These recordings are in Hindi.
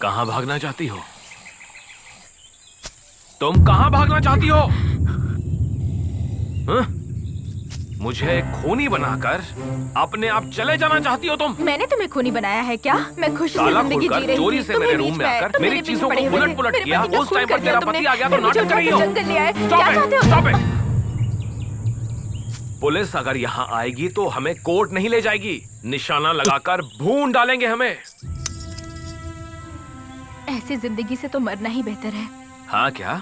कहां भागना चाहती हो? तुम कहां भागना चाहती हो? हाँ? मुझे खूनी बनाकर अपने आप चले जाना चाहती हो तुम? मैंने तुम्हें खूनी बनाया है क्या? मैं खुशी से ताला जिंदगी खोलकर जी रही चोरी थी, से तुम मेरे ही रूम बीच में आए, आकर तुम मेरी मेरे चीजों पीछे को पड़े हुए उलट थे, किया। मेरे पति का उस खून टाइम कर पर दिया तेरा तुमने, पति आ गया तो फिर मुझे नाटक कर उठा रही के हो। जंगल ले आए। Stop क्या it! चाहते हो? Stop it! पुलिस अगर यहाँ आएगी तो हमें कोर्ट नहीं ले जाएगी, निशाना लगाकर भून डालेंगे हमें। ऐसी जिंदगी से तो मरना ही बेहतर है। हाँ क्या?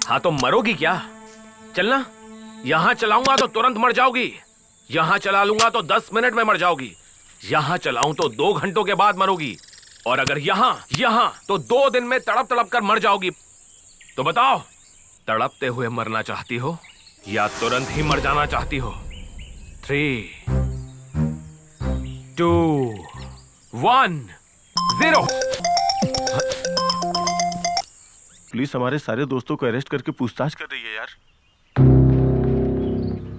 हाँ तो मरोगी क्या? चलना। यहाँ चलाऊंगा तो तुरंत मर जाओगी, यहाँ चला लूंगा तो 10 मिनट में मर जाओगी, यहाँ चलाऊं तो 2 घंटों के बाद मरोगी, और अगर यहाँ तो 2 दिन में तड़प तड़प कर मर जाओगी। तो बताओ, तड़पते हुए मरना चाहती हो या तुरंत ही मर जाना चाहती हो? 3, 2, 1, 0। पुलिस हमारे सारे दोस्तों को अरेस्ट करके पूछताछ कर रही है यार।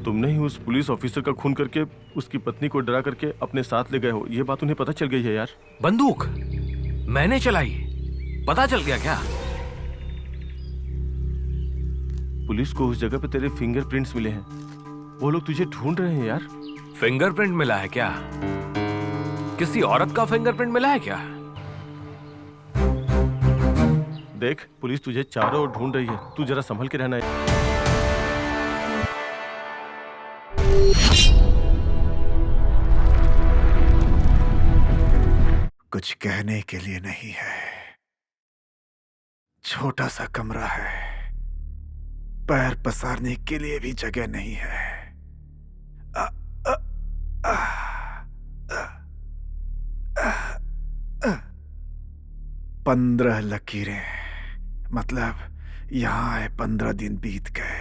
तुमने ही उस पुलिस ऑफिसर का खून करके उसकी पत्नी को डरा करके अपने साथ ले गए हो, ये बात उन्हें पता चल गई है यार। बंदूक मैंने चलाई, पता चल गया क्या? पुलिस को उस जगह पे तेरे फिंगरप्रिंट्स मिले हैं, वो लोग तुझे ढूंढ रहे हैं यार। फिंगरप्रिंट मिला है क्या? किसी औरत का फिंगरप्रिंट मिला है क्या? देख, पुलिस तुझे चारों ओर ढूंढ रही है, तू जरा संभल के रहना है। कुछ कहने के लिए नहीं है, छोटा सा कमरा है, पैर पसारने के लिए भी जगह नहीं है। 15 लकीरें, मतलब यहां आए 15 दिन बीत गए,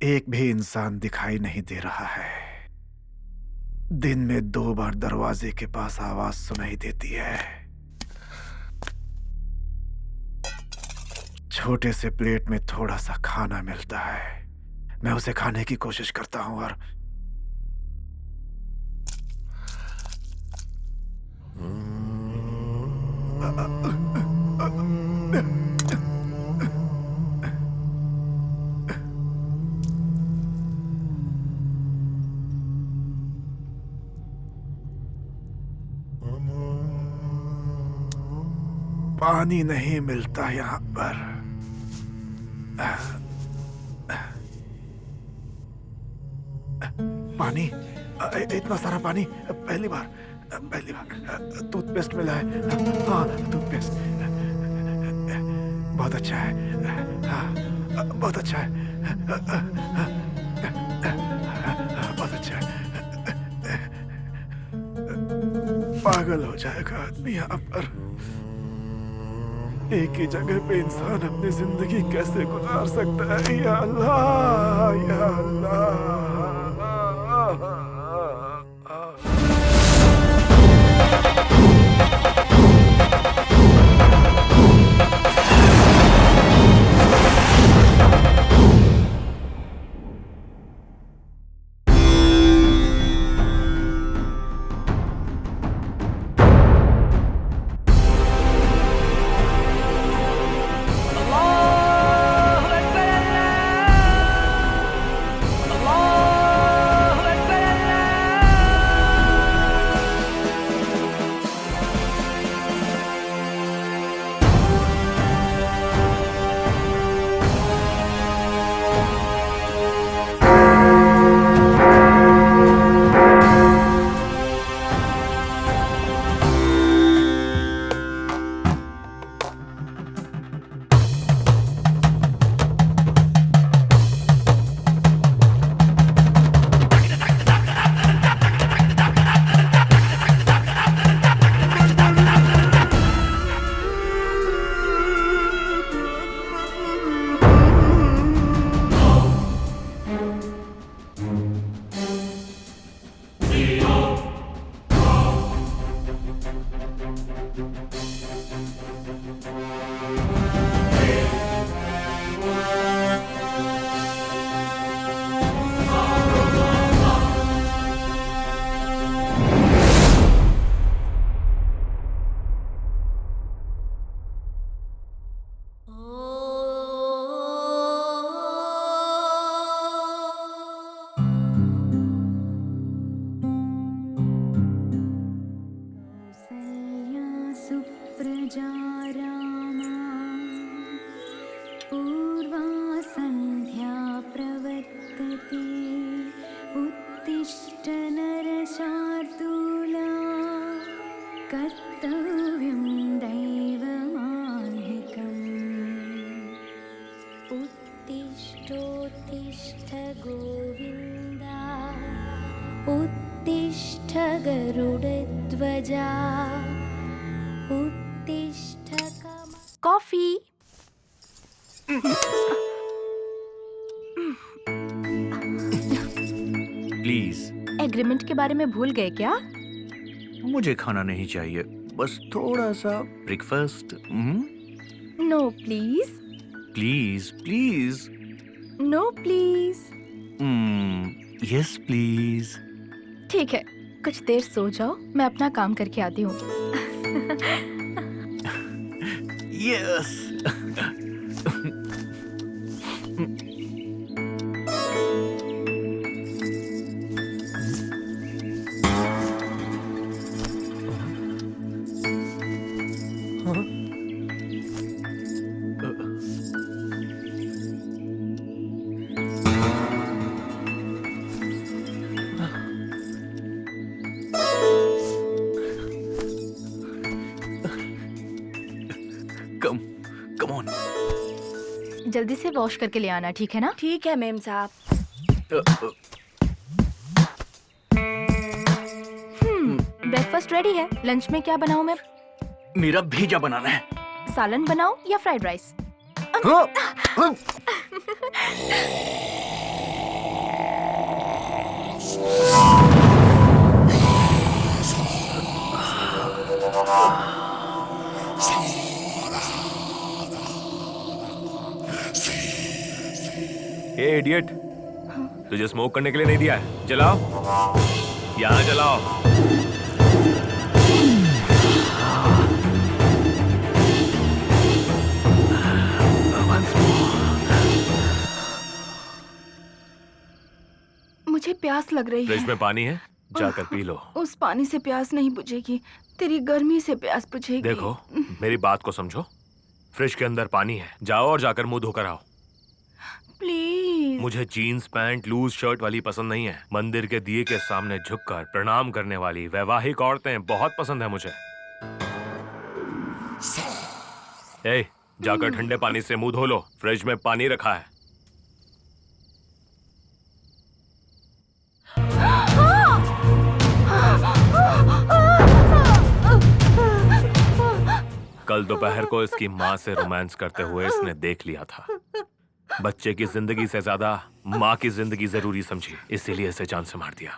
एक भी इंसान दिखाई नहीं दे रहा है। दिन में 2 बार दरवाजे के पास आवाज सुनाई देती है। छोटे से प्लेट में थोड़ा सा खाना मिलता है, मैं उसे खाने की कोशिश करता हूं और पानी नहीं मिलता यहां पर। पानी, इतना सारा पानी पहली बार टूथपेस्ट मिला है। हाँ, टूथपेस्ट बहुत अच्छा है। हाँ, बहुत अच्छा है। बहुत अच्छा है। पागल हो जाएगा आदमी यहाँ पर। एक ही जगह पे इंसान अपनी जिंदगी कैसे गुजार सकता है? या अल्लाह, या अल्लाह। रामा पूर्वा सन्ध्या प्रवर्तते उत्तिष्ठ नरशार्दूला कर्तव्यं दैवमान्धिकम् उत्तिष्ठोत्तिष्ठ गोविन्दा उत्तिष्ठ गरुडध्वजा उत्तिष्ठ कॉफी। प्लीज। एग्रीमेंट के बारे में भूल गए क्या? मुझे खाना नहीं चाहिए, बस थोड़ा सा breakfast. No please. Please please. No please. Yes please. ठीक है, कुछ देर सो जाओ, मैं अपना काम करके आती हूँ। यस। Come on. जल्दी से वॉश करके ले आना, ठीक है ना? ठीक है मेम साहब। ब्रेकफास्ट रेडी है। लंच में क्या बनाऊं मैं? मेरा भेजा बनाना है। सालन बनाऊं या फ्राइड राइस? ए इडियट, तुझे स्मोक करने के लिए नहीं दिया है। जलाओ, यहाँ जलाओ। मुझे प्यास लग रही फ्रिज है। में पानी है, जाकर पी लो। उस पानी से प्यास नहीं बुझेगी, तेरी गर्मी से प्यास बुझेगी। देखो, मेरी बात को समझो। फ्रिज के अंदर पानी है, जाओ और जाकर मुंह धोकर आओ। प्लीज। मुझे जीन्स पैंट लूज शर्ट वाली पसंद नहीं है। मंदिर के दिए के सामने झुककर प्रणाम करने वाली वैवाहिक औरतें बहुत पसंद है मुझे। ए, जाकर ठंडे पानी से मुंह धो लो, फ्रिज में पानी रखा है। कल दोपहर को इसकी माँ से रोमांस करते हुए इसने देख लिया था। बच्चे की जिंदगी से ज्यादा माँ की जिंदगी जरूरी समझी, इसीलिए इसे जान से मार दिया।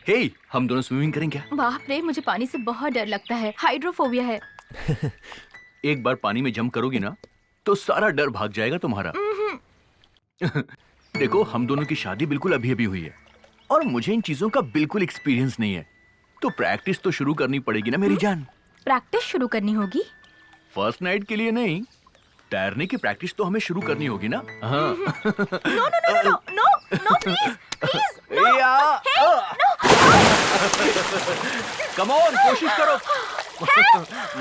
हे, हम दोनों स्विमिंग करें क्या? बाप रे, मुझे पानी से बहुत डर लगता है, हाइड्रोफोबिया है। एक बार पानी में जंप करोगी ना तो सारा डर भाग जाएगा तुम्हारा। देखो, हम दोनों की शादी बिल्कुल अभी अभी हुई है और मुझे इन चीजों का बिल्कुल एक्सपीरियंस नहीं है, तो प्रैक्टिस तो शुरू करनी पड़ेगी ना मेरी जान। प्रैक्टिस शुरू करनी होगी? फर्स्ट नाइट के लिए नहीं, तैरने की प्रैक्टिस तो हमें शुरू करनी होगी ना। हाँ। No no no no no no please please no. Come on, कोशिश करो।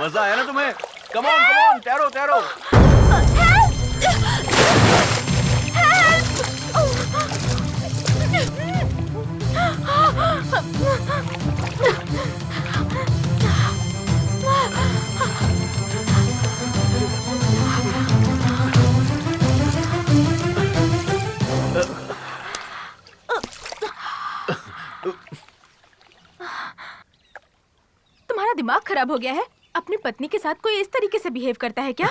मजा आया ना तुम्हें? कम ऑन, तैरो तैरो। तुम्हारा दिमाग खराब हो गया है? अपनी पत्नी के साथ कोई इस तरीके से बिहेव करता है क्या?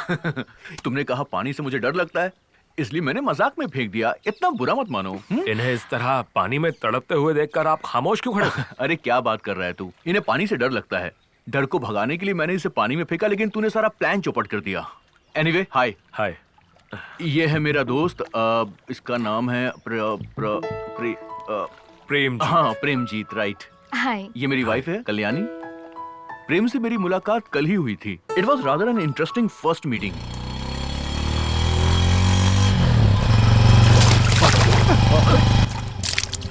तुमने कहा पानी से मुझे डर लगता है, इसलिए मैंने मजाक में फेंक दिया। इतना बुरा मत मानो। इन्हें इस तरह पानी में तड़पते हुए देखकर आप खामोश क्यों खड़े थे? अरे क्या बात कर रहा है तू? इन्हें पानी से डर लगता है। डर को भगाने के लिए मैंने इसे पानी में फेंका, लेकिन तूने सारा प्लान चौपट कर दिया। एनीवे, हाय। हाय। ये है मेरा दोस्त, इसका नाम है प्रेम जी। हाँ, प्रेमजीत, राइट। हाय। ये मेरी वाइफ है कल्याणी। प्रेम से मेरी मुलाकात कल ही हुई थी। It was rather an interesting first meeting.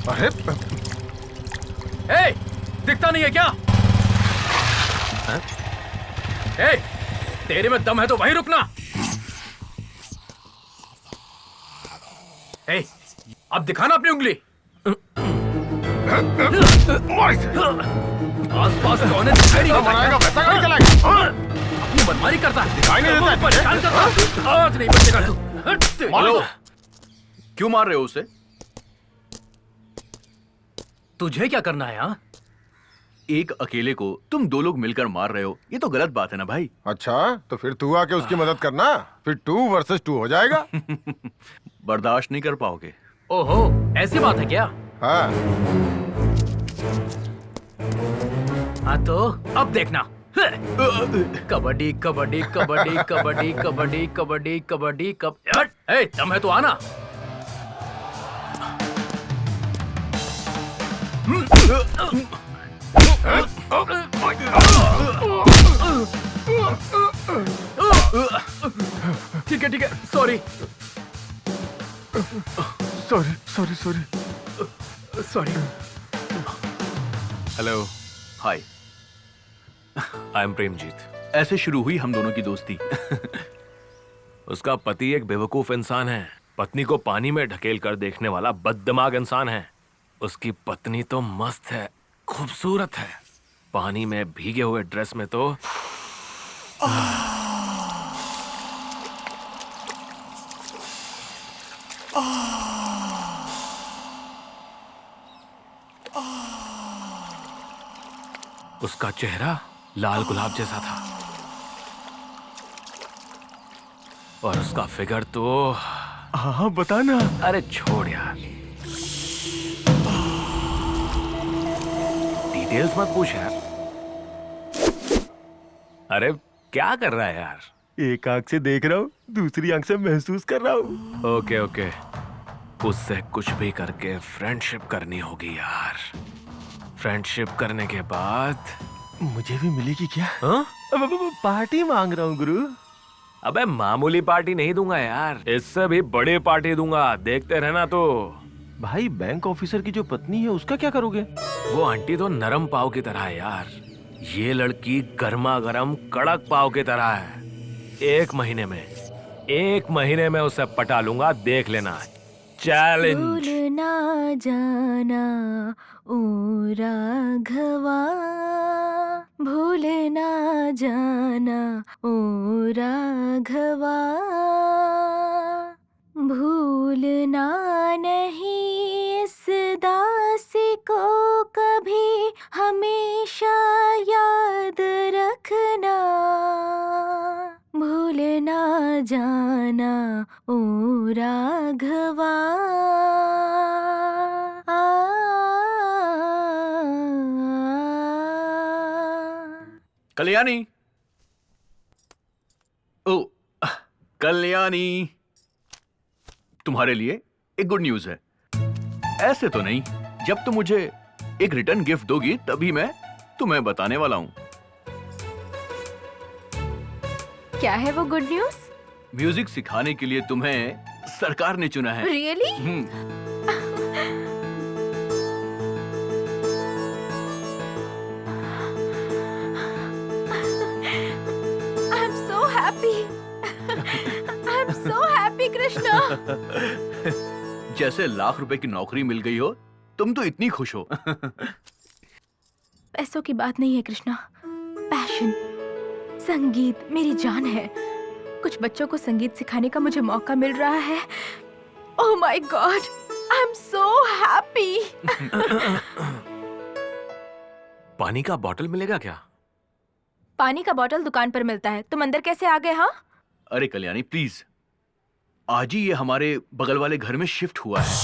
अरे दिखता नहीं है क्या? तेरे में दम है तो वहीं रुकना। ए, अब दिखाना अपनी उंगली। आसपास कौन है दिखाई नहीं देता। अपनी मनमानी करता है, दिखाई नहीं देता, परेशान करता है। आज नहीं बचेगा तू। हेलो, क्यों मार रहे हो उसे? तुझे क्या करना है? हाँ, एक अकेले को तुम दो लोग मिलकर मार रहे हो, ये तो गलत बात है ना भाई। अच्छा, तो फिर तू आके उसकी मदद करना, फिर 2 वर्सेस 2 हो जाएगा। बर्दाश्त नहीं कर पाओगे। ओहो, ऐसी बात है क्या? हाँ, हाँ तो अब देखना। कबड्डी कबड्डी कबड्डी कबड्डी कबड्डी कबड्डी कबड्डी कब दम है तो आना। ठीक है, sorry sorry. Hello, hi, I am Premjit. ऐसे शुरू हुई हम दोनों की दोस्ती। उसका पति एक बेवकूफ इंसान है, पत्नी को पानी में ढकेल कर देखने वाला बददिमाग इंसान है। उसकी पत्नी तो मस्त है, खूबसूरत है, पानी में भीगे हुए ड्रेस में तो उसका चेहरा लाल गुलाब जैसा था और उसका फिगर तो हाँ बता ना। अरे छोड़ यार, डिटेल्स मत पूछ यार। अरे क्या कर रहा है यार? एक आंख से देख रहा हूँ, दूसरी आंख से महसूस कर रहा हूँ। ओके ओके, उससे कुछ भी करके फ्रेंडशिप करनी होगी यार। फ्रेंडशिप करने के बाद मुझे भी मिलेगी क्या? हाँ? अब पार्टी मांग रहा हूँ गुरु। अबे मामूली पार्टी नहीं दूंगा यार, इससे भी बड़ी पार्टी दूंगा, देखते रहना। तो भाई बैंक ऑफिसर की जो पत्नी है उसका क्या करोगे? वो आंटी तो नरम पाव की तरह है यार, ये लड़की गर्मा गर्म कड़क पाव की तरह है। एक महीने में उसे पटा लूंगा, देख लेना। चैलेंज। भूल ना जाना ओ राघवा, भूल ना जाना ओ राघवा, भूलना नहीं इस दासी को कभी, हमेशा याद रखना, भूल ना जाना ओ राघवा। कल्याणी, ओ कल्याणी, तुम्हारे लिए एक गुड न्यूज है। ऐसे तो नहीं, जब तुम मुझे एक रिटर्न गिफ्ट दोगी तभी मैं तुम्हें बताने वाला हूं। क्या है वो गुड न्यूज? म्यूजिक सिखाने के लिए तुम्हें सरकार ने चुना है। Really? I am so happy, I am so happy Krishna. जैसे लाख रुपए की नौकरी मिल गई हो, तुम तो इतनी खुश हो। पैसों की बात नहीं है कृष्णा, पैशन, संगीत मेरी जान है। कुछ बच्चों को संगीत सिखाने का मुझे मौका मिल रहा है। Oh my God, I am so happy. पानी का बॉटल मिलेगा क्या? पानी का बॉटल दुकान पर मिलता है, तुम अंदर कैसे आ गए? हाँ, अरे कल्याणी प्लीज, आज ही ये हमारे बगल वाले घर में शिफ्ट हुआ है।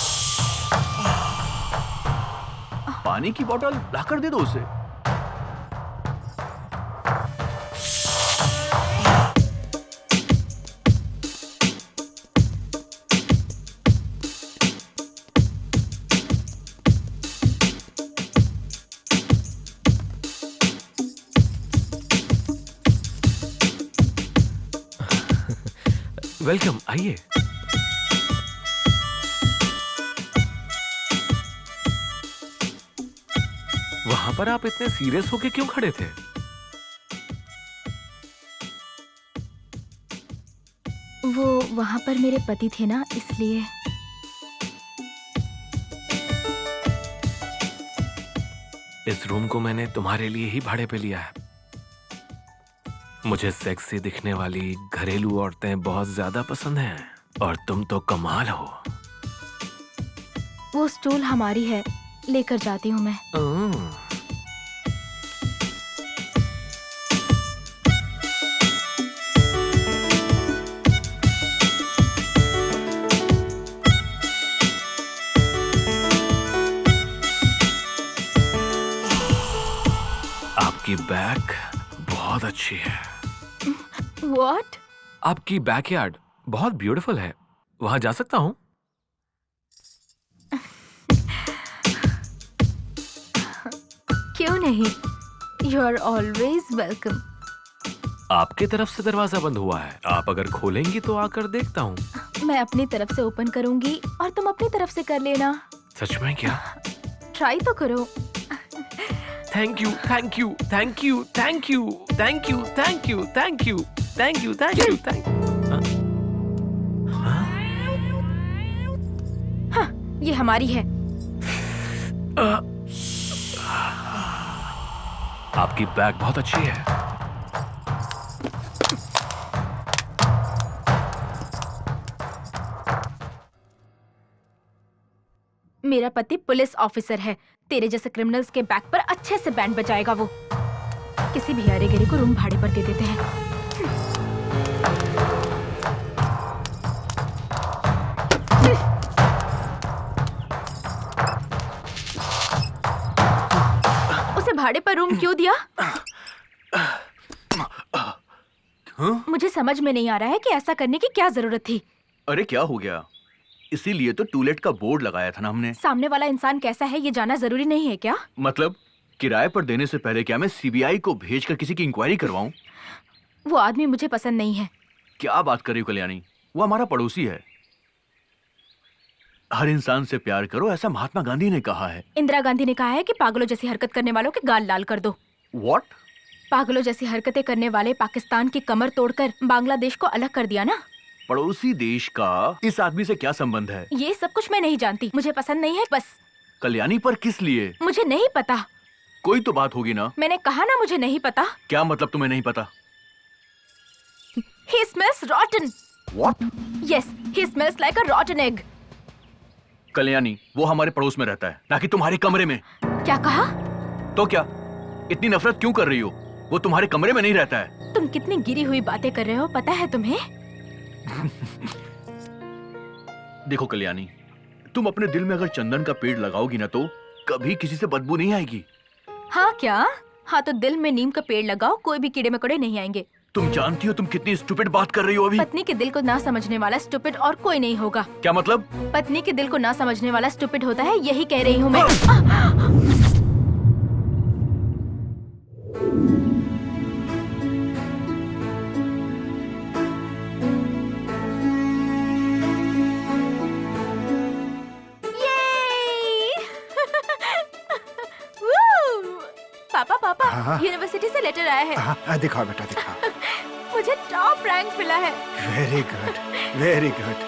पानी की बोतल लाकर दे दो उसे। वेलकम, आइए। वहां पर आप इतने सीरियस होके क्यों खड़े थे? वो वहाँ पर मेरे पति थे ना, इसलिए। इस रूम को मैंने तुम्हारे लिए ही भाड़े पे लिया है। मुझे सेक्सी दिखने वाली घरेलू औरतें बहुत ज्यादा पसंद हैं और तुम तो कमाल हो। वो स्टूल हमारी है, लेकर जाती हूँ मैं। आपकी बैक बहुत अच्छी है। What? आपकी बैकयार्ड बहुत ब्यूटीफुल है। वहां जा सकता हूँ? क्यों नहीं? You are always welcome. आपकी तरफ से दरवाजा बंद हुआ है। आप अगर खोलेंगी तो आकर देखता हूँ। मैं अपनी तरफ से ओपन करूंगी और तुम अपनी तरफ से कर लेना। सच में क्या? ट्राई तो करो। Thank you, thank you, thank you, thank you, thank you, thank you, thank you, thank you, thank you, thank हाँ, ये हमारी है। आपकी बैग बहुत अच्छी है। मेरा पति पुलिस ऑफिसर है। तेरे जैसे क्रिमिनल्स के बैक पर अच्छे से बैंड बजाएगा वो। किसी भी यारेगेरे को रूम भाड़े पर दे देते हैं। उसे भाड़े पर रूम क्यों दिया? मुझे समझ में नहीं आ रहा है कि ऐसा करने की क्या जरूरत थी। अरे क्या हो गया? इसीलिए तो टूलेट का बोर्ड लगाया था ना हमने। सामने वाला इंसान कैसा है ये जानना जरूरी नहीं है क्या? मतलब किराए पर देने से पहले क्या मैं सीबीआई को भेजकर किसी की इंक्वायरी करवाऊं? वो आदमी मुझे पसंद नहीं है। क्या बात कर रही हो कल्याणी? वो हमारा पड़ोसी है। हर इंसान से प्यार करो, ऐसा महात्मा गांधी ने कहा है। इंदिरा गांधी ने कहा है कि पागलों जैसी हरकत करने वालों के गाल लाल कर दो। What? पागलों जैसी हरकतें करने वाले पाकिस्तान की कमर तोड़कर बांग्लादेश को अलग कर दिया ना। पड़ोसी देश का इस आदमी से क्या संबंध है? ये सब कुछ मैं नहीं जानती, मुझे पसंद नहीं है बस। कल्याणी पर किस लिए? मुझे नहीं पता। कोई तो बात होगी ना? मैंने कहा ना मुझे नहीं पता। क्या मतलब तुम्हें नहीं पता? He smells rotten. What? Yes, he smells like a rotten egg. Kalyani, वो हमारे पड़ोस में रहता है, ना कि तुम्हारे कमरे में। क्या कहा? तो क्या? इतनी नफरत क्यों कर रही हो? वो तुम्हारे कमरे में नहीं रहता है। तुम कितनी गिरी हुई बातें कर रहे हो पता है तुम्हें? देखो कल्याणी, तुम अपने दिल में अगर चंदन का पेड़ लगाओगी ना तो कभी किसी से बदबू नहीं आएगी। हाँ क्या? हाँ तो दिल में नीम का पेड़ लगाओ, कोई भी कीड़े मकोड़े नहीं आएंगे। तुम जानती हो तुम कितनी स्टूपिड बात कर रही हो अभी। पत्नी के दिल को ना समझने वाला स्टूपिड और कोई नहीं होगा। क्या मतलब? पत्नी के दिल को ना समझने वाला स्टूपिड होता है, यही कह रही हूँ मैं। पापा पापा, हाँ? यूनिवर्सिटी से लेटर आया है। हाँ, दिखाओ बेटा दिखाओ। मुझे टॉप रैंक मिला है। Very good, very good.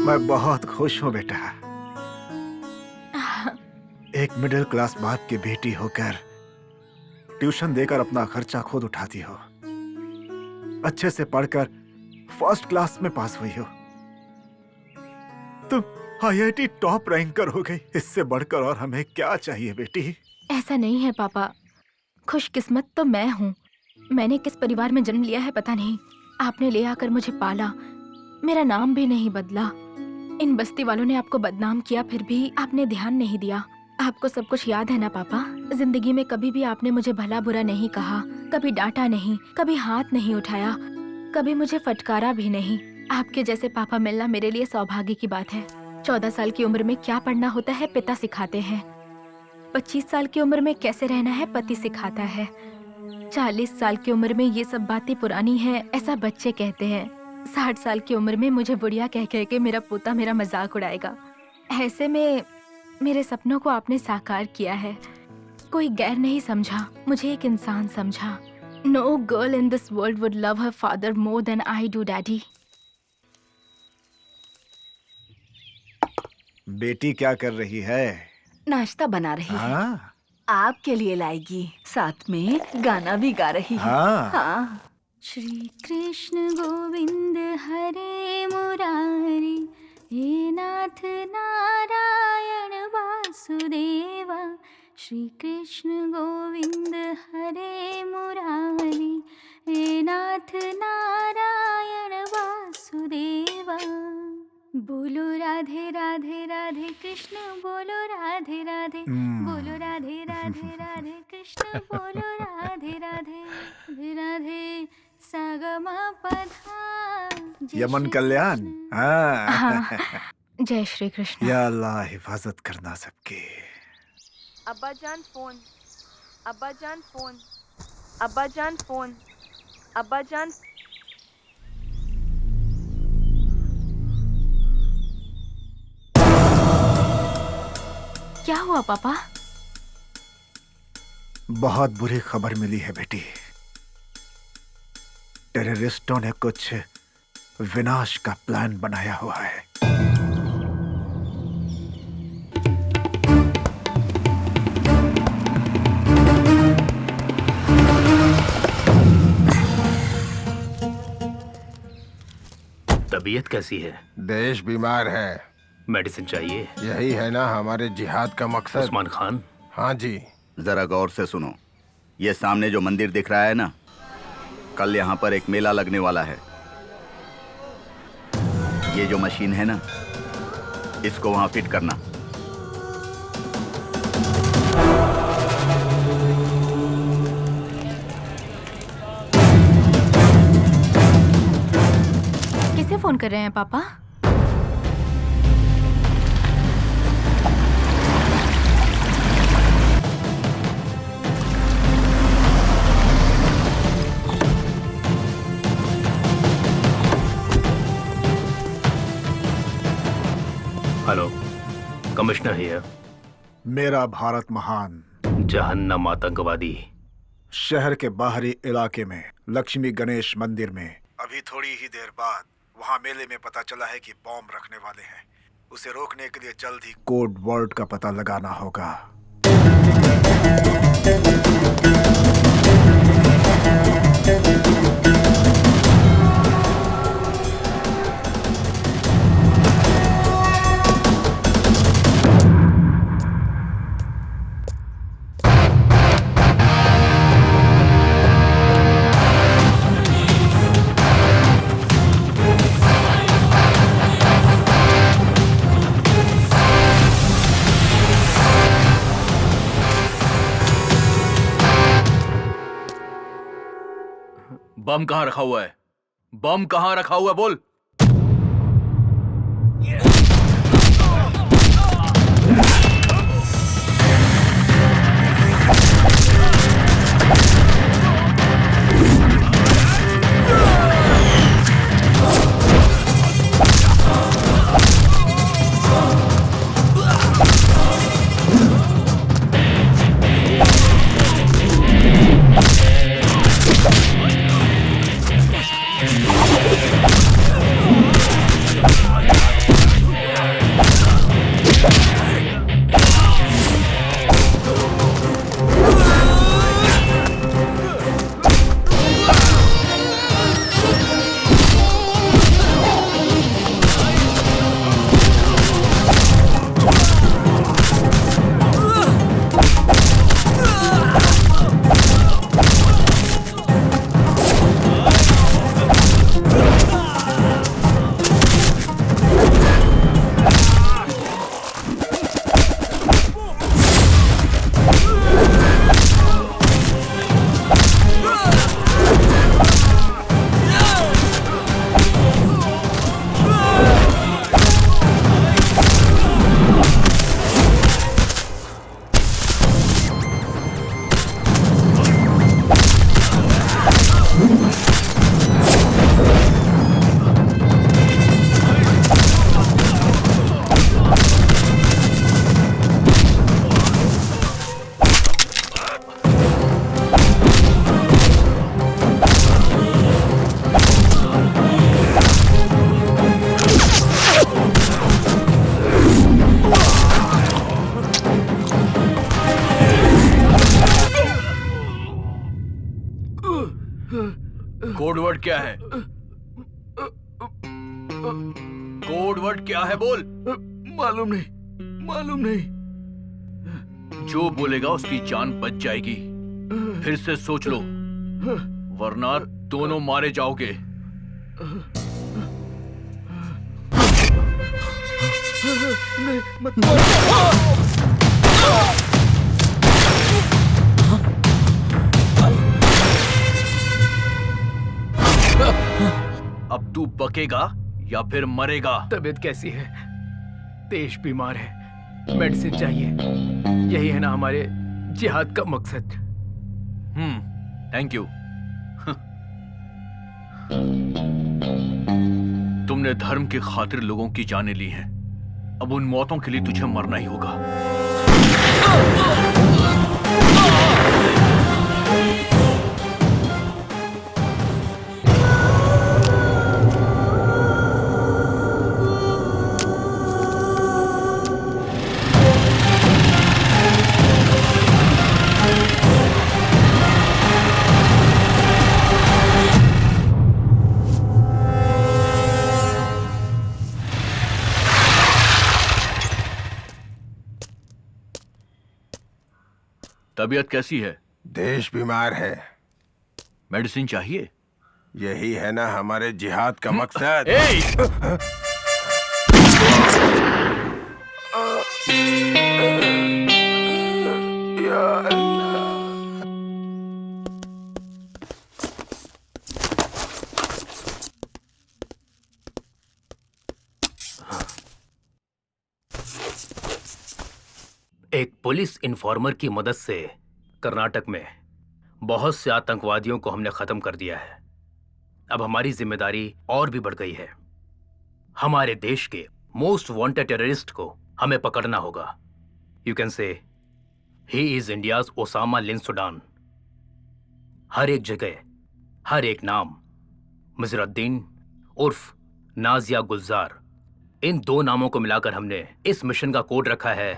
मैं बहुत खुश हूँ बेटा। एक मिडिल क्लास बाप की बेटी होकर ट्यूशन देकर अपना खर्चा खुद उठाती हो, अच्छे से पढ़कर फर्स्ट क्लास में पास हुई हो, तुम आईआईटी टॉप रैंकर हो गई। इससे बढ़कर और हमें क्या चाहिए बेटी? ऐसा नहीं है पापा, खुशकिस्मत तो मैं हूँ। मैंने किस परिवार में जन्म लिया है पता नहीं। आपने ले आकर मुझे पाला, मेरा नाम भी नहीं बदला। इन बस्ती वालों ने आपको बदनाम किया, फिर भी आपने ध्यान नहीं दिया। आपको सब कुछ याद है ना पापा? जिंदगी में कभी भी आपने मुझे भला बुरा नहीं कहा, कभी डांटा नहीं, कभी हाथ नहीं उठाया, कभी मुझे फटकारा भी नहीं। आपके जैसे पापा मिलना मेरे लिए सौभाग्य की बात है। 14 साल की उम्र में क्या पढ़ना होता है पिता सिखाते हैं। 25 साल की उम्र में कैसे रहना है पति सिखाता है। 40 साल की उम्र में ये सब बातें पुरानी है ऐसा बच्चे कहते हैं। 60 साल की उम्र में मुझे बुढ़िया कह कह के मेरा पोता मेरा मजाक उड़ाएगा। ऐसे में मेरे सपनों को आपने साकार किया है। कोई गैर नहीं समझा, मुझे एक इंसान समझा। No girl in this world would love her father more than I do daddy. बेटी क्या कर रही है? नाश्ता बना रही है। हाँ आपके लिए लाएगी, साथ में गाना भी गा रही है। हाँ। हाँ। श्री कृष्ण गोविंद हरे मुरारी, हे नाथ नारायण वासुदेवा। श्री कृष्ण गोविंद हरे मुरारी, हे नाथ नारायण वासुदेवा। बोलो राधे राधे राधे कृष्ण, बोलो राधे राधे, बोलो राधे राधे राधे कृष्ण, बोलो राधे राधे राधे राधे। सागमा पधा। यमन कल्याण। हाँ। जय श्री कृष्ण। या अल्लाह हिफाजत करना सबकी। अब्बा जान फोन, अब्बा जान फोन, अब्बा जान फोन, अब्बा जान। क्या हुआ पापा? बहुत बुरी खबर मिली है बेटी। टेररिस्टों ने कुछ विनाश का प्लान बनाया हुआ है। तबीयत कैसी है? देश बीमार है, मेडिसिन चाहिए? यही है ना हमारे जिहाद का मकसद। उस्मान खान। हाँ जी। जरा गौर से सुनो, ये सामने जो मंदिर दिख रहा है ना, कल यहाँ पर एक मेला लगने वाला है। ये जो मशीन है ना, इसको वहाँ फिट करना। किसे फोन कर रहे हैं पापा? Hello, commissioner here. मेरा भारत महान। जहन्नम आतंकवादी। शहर के बाहरी इलाके में लक्ष्मी गणेश मंदिर में अभी थोड़ी ही देर बाद वहाँ मेले में पता चला है कि बॉम्ब रखने वाले हैं। उसे रोकने के लिए जल्द ही कोड वर्ड का पता लगाना होगा। बम कहाँ रखा हुआ है? बम कहाँ रखा हुआ है बोल। कोड वर्ड क्या है? कोड वर्ड क्या है बोल। मालूम नहीं। जो बोलेगा उसकी जान बच जाएगी। फिर से सोच लो, वरना दोनों मारे जाओगे। अब तू बकेगा या फिर मरेगा? तबीयत कैसी है? देश बीमार है, मेडिसिन चाहिए। यही है ना हमारे जिहाद का मकसद। Thank you. तुमने धर्म की खातिर लोगों की जानें ली हैं। अब उन मौतों के लिए तुझे मरना ही होगा। तबीयत कैसी है? देश बीमार है। मेडिसिन चाहिए? यही है ना हमारे जिहाद का मकसद। या अल्लाह। एक पुलिस इन्फॉर्मर की मदद से कर्नाटक में बहुत से आतंकवादियों को हमने खत्म कर दिया है। अब हमारी जिम्मेदारी और भी बढ़ गई है। हमारे देश के मोस्ट वांटेड टेररिस्ट को हमें पकड़ना होगा। You can say he is India's Osama लिन सुडान। हर एक जगह, हर एक नाम, मिजरुद्दीन उर्फ नाजिया गुलजार, इन दो नामों को मिलाकर हमने इस मिशन का कोड रखा है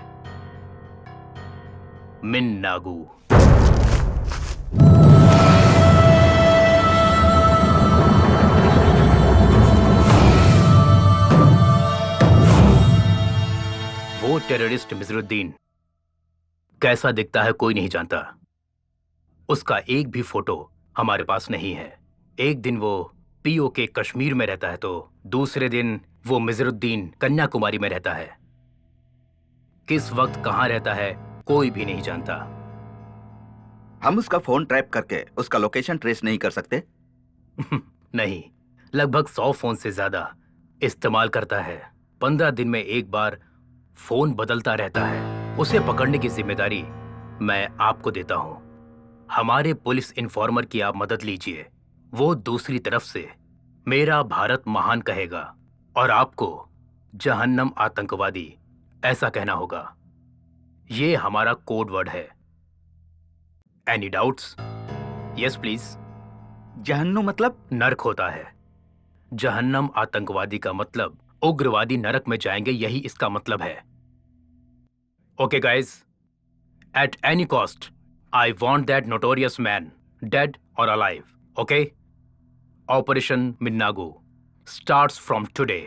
मिन्नागू। वो टेररिस्ट मिजरुद्दीन कैसा दिखता है कोई नहीं जानता। उसका एक भी फोटो हमारे पास नहीं है। एक दिन वो पीओके कश्मीर में रहता है तो दूसरे दिन वो मिजरुद्दीन कन्याकुमारी में रहता है। किस वक्त कहां रहता है कोई भी नहीं जानता। हम उसका फोन ट्रैप करके उसका लोकेशन ट्रेस नहीं कर सकते? नहीं, लगभग 100 फोन से ज्यादा इस्तेमाल करता है। 15 दिन में एक बार फोन बदलता रहता है। उसे पकड़ने की जिम्मेदारी मैं आपको देता हूं। हमारे पुलिस इन्फॉर्मर की आप मदद लीजिए। वो दूसरी तरफ से मेरा भारत महान कहेगा और आपको जहन्नम आतंकवादी ऐसा कहना होगा। ये हमारा कोड वर्ड है। Any doubts? Yes please. जहन्नुम मतलब? नरक होता है। जहन्नम आतंकवादी का मतलब उग्रवादी नरक में जाएंगे, यही इसका मतलब है। Okay guys, at any cost I want that notorious man dead और अलाइव। ओके? ऑपरेशन मिन्नागू स्टार्ट्स फ्रॉम टुडे।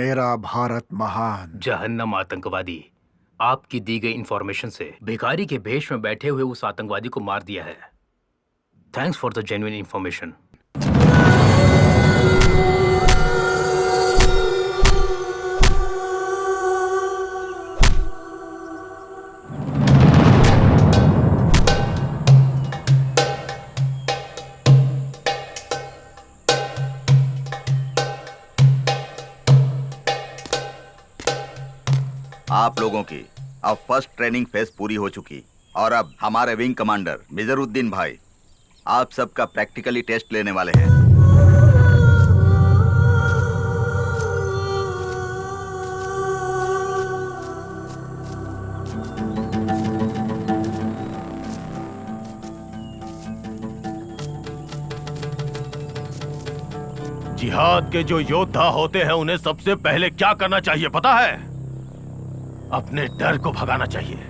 मेरा भारत महान। जहन्नम आतंकवादी, आपकी दी गई इंफॉर्मेशन से भिखारी के भेष में बैठे हुए उस आतंकवादी को मार दिया है। Thanks for the genuine information. आप लोगों की अब फर्स्ट ट्रेनिंग फेज पूरी हो चुकी और अब हमारे विंग कमांडर मिजरुद्दीन भाई आप सबका प्रैक्टिकली टेस्ट लेने वाले हैं। जिहाद के जो योद्धा होते हैं उन्हें सबसे पहले क्या करना चाहिए पता है? अपने डर को भगाना चाहिए।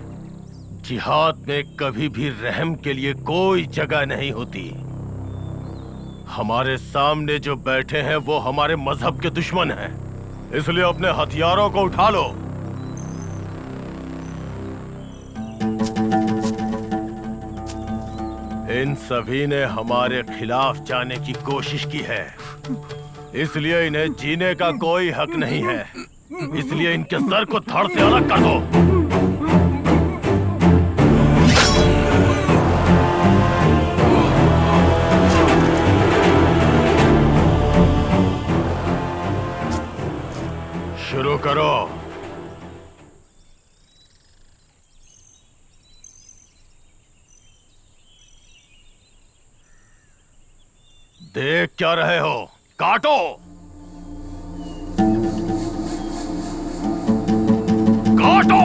जिहाद में कभी भी रहम के लिए कोई जगह नहीं होती। हमारे सामने जो बैठे हैं वो हमारे मजहब के दुश्मन हैं, इसलिए अपने हथियारों को उठा लो। इन सभी ने हमारे खिलाफ जाने की कोशिश की है, इसलिए इन्हें जीने का कोई हक नहीं है। इसलिए इनके सर को धड़ से अलग कर दो। शुरू करो। देख क्या रहे हो? काटो। काटो।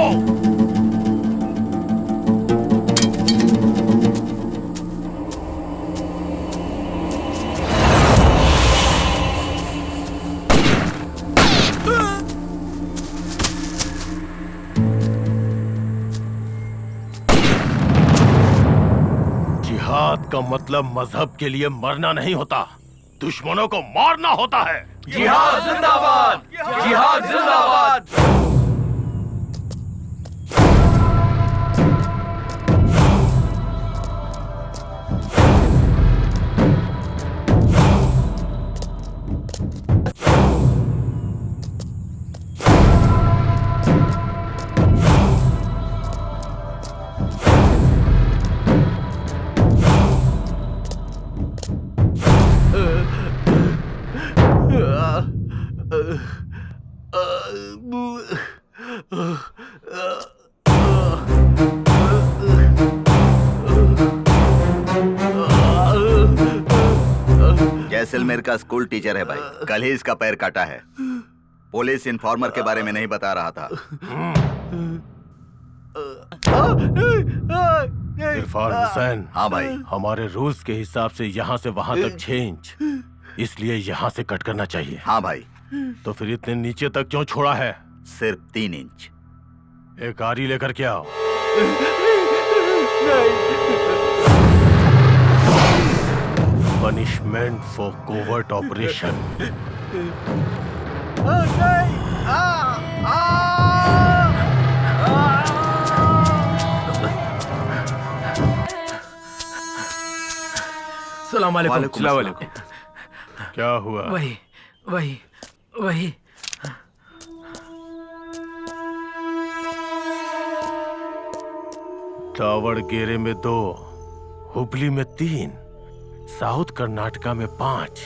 जिहाद का मतलब मजहब के लिए मरना नहीं होता, दुश्मनों को मारना होता है। जिहाद जिंदाबाद! जिहाद जिंदाबाद! जैसलमेर का स्कूल टीचर है भाई, कल ही इसका पैर काटा है। पुलिस इन्फॉर्मर के बारे में नहीं बता रहा था। इरफान हुसैन। हाँ भाई। हमारे रूल्स के हिसाब से यहाँ से वहाँ तक 6 इंच, इसलिए यहाँ से कट करना चाहिए। हाँ भाई। तो फिर इतने नीचे तक क्यों छोड़ा है? सिर्फ 3 इंच। एक आरी लेकर के आओ। Punishment for covert operation. सलाम वालेकुम। अस्सलाम वालेकुम। क्या हुआ? वही दावड़गेरे में 2, हुबली में 3, साउथ कर्नाटका में 5।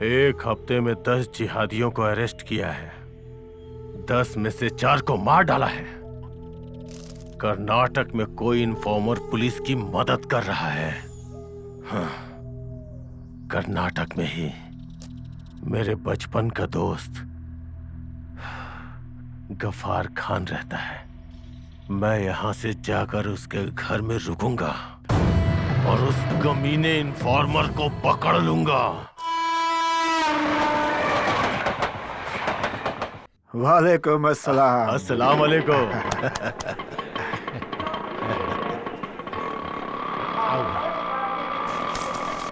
एक हफ्ते में 10 जिहादियों को अरेस्ट किया है। 10 में से 4 को मार डाला है। कर्नाटक में कोई इन्फॉर्मर पुलिस की मदद कर रहा है। हाँ, कर्नाटक में ही मेरे बचपन का दोस्त गफार खान रहता है। मैं यहां से जाकर उसके घर में रुकूंगा और उस कमीने इन्फॉर्मर को पकड़ लूंगा। वालेकुम अस्सलाम। अस्सलाम वालेकुम।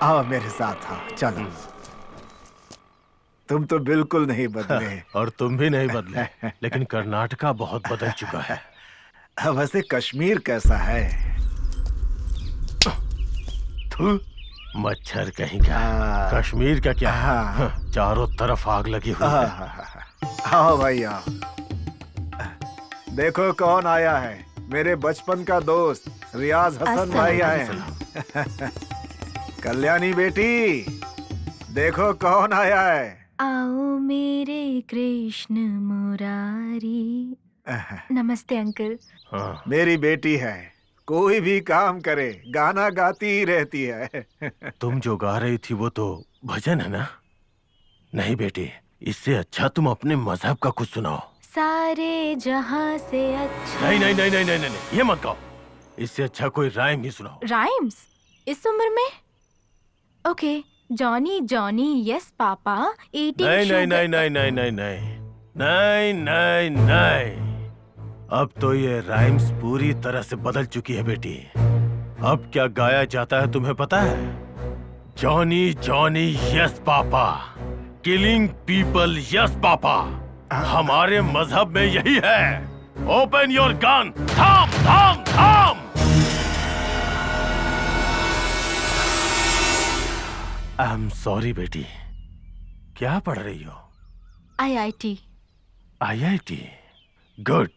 आओ मेरे साथ, हाँ चलो। तुम तो बिल्कुल नहीं बदले। और तुम भी नहीं बदले, लेकिन कर्नाटका बहुत बदल चुका है। वैसे कश्मीर कैसा है? थू, मच्छर कहीं का। हाँ। कश्मीर का क्या? हाँ। चारों तरफ आग लगी हुई है। आओ भाई आओ। देखो कौन आया है, मेरे बचपन का दोस्त रियाज हसन भाई आए हैं। कल्याणी बेटी, देखो कौन आया है। आओ मेरे कृष्ण मुरारी। नमस्ते अंकल। हाँ। मेरी बेटी है, कोई भी काम करे गाना गाती ही रहती है। तुम जो गा रही थी वो तो भजन है ना? नहीं बेटी, इससे अच्छा तुम अपने मजहब का कुछ सुनाओ। सारे जहां से अच्छा। नहीं नहीं नहीं नहीं नहीं नहीं, ये मत गाओ। इससे अच्छा कोई राइम ही सुनाओ। राइम्स इस उम्र में? Okay, Johnny Johnny yes papa eating नहीं नहीं शुगर। नहीं नहीं नहीं नहीं नहीं नहीं नहीं नहीं। अब तो ये राइम्स पूरी तरह से बदल चुकी है बेटी। अब क्या गाया जाता है तुम्हें पता है? Johnny Johnny yes papa, killing people yes papa. हमारे मजहब में यही है। ओपन योर गन, थाम थाम थाम। आई एम सॉरी बेटी। क्या पढ़ रही हो? IIT। IIT? गुड।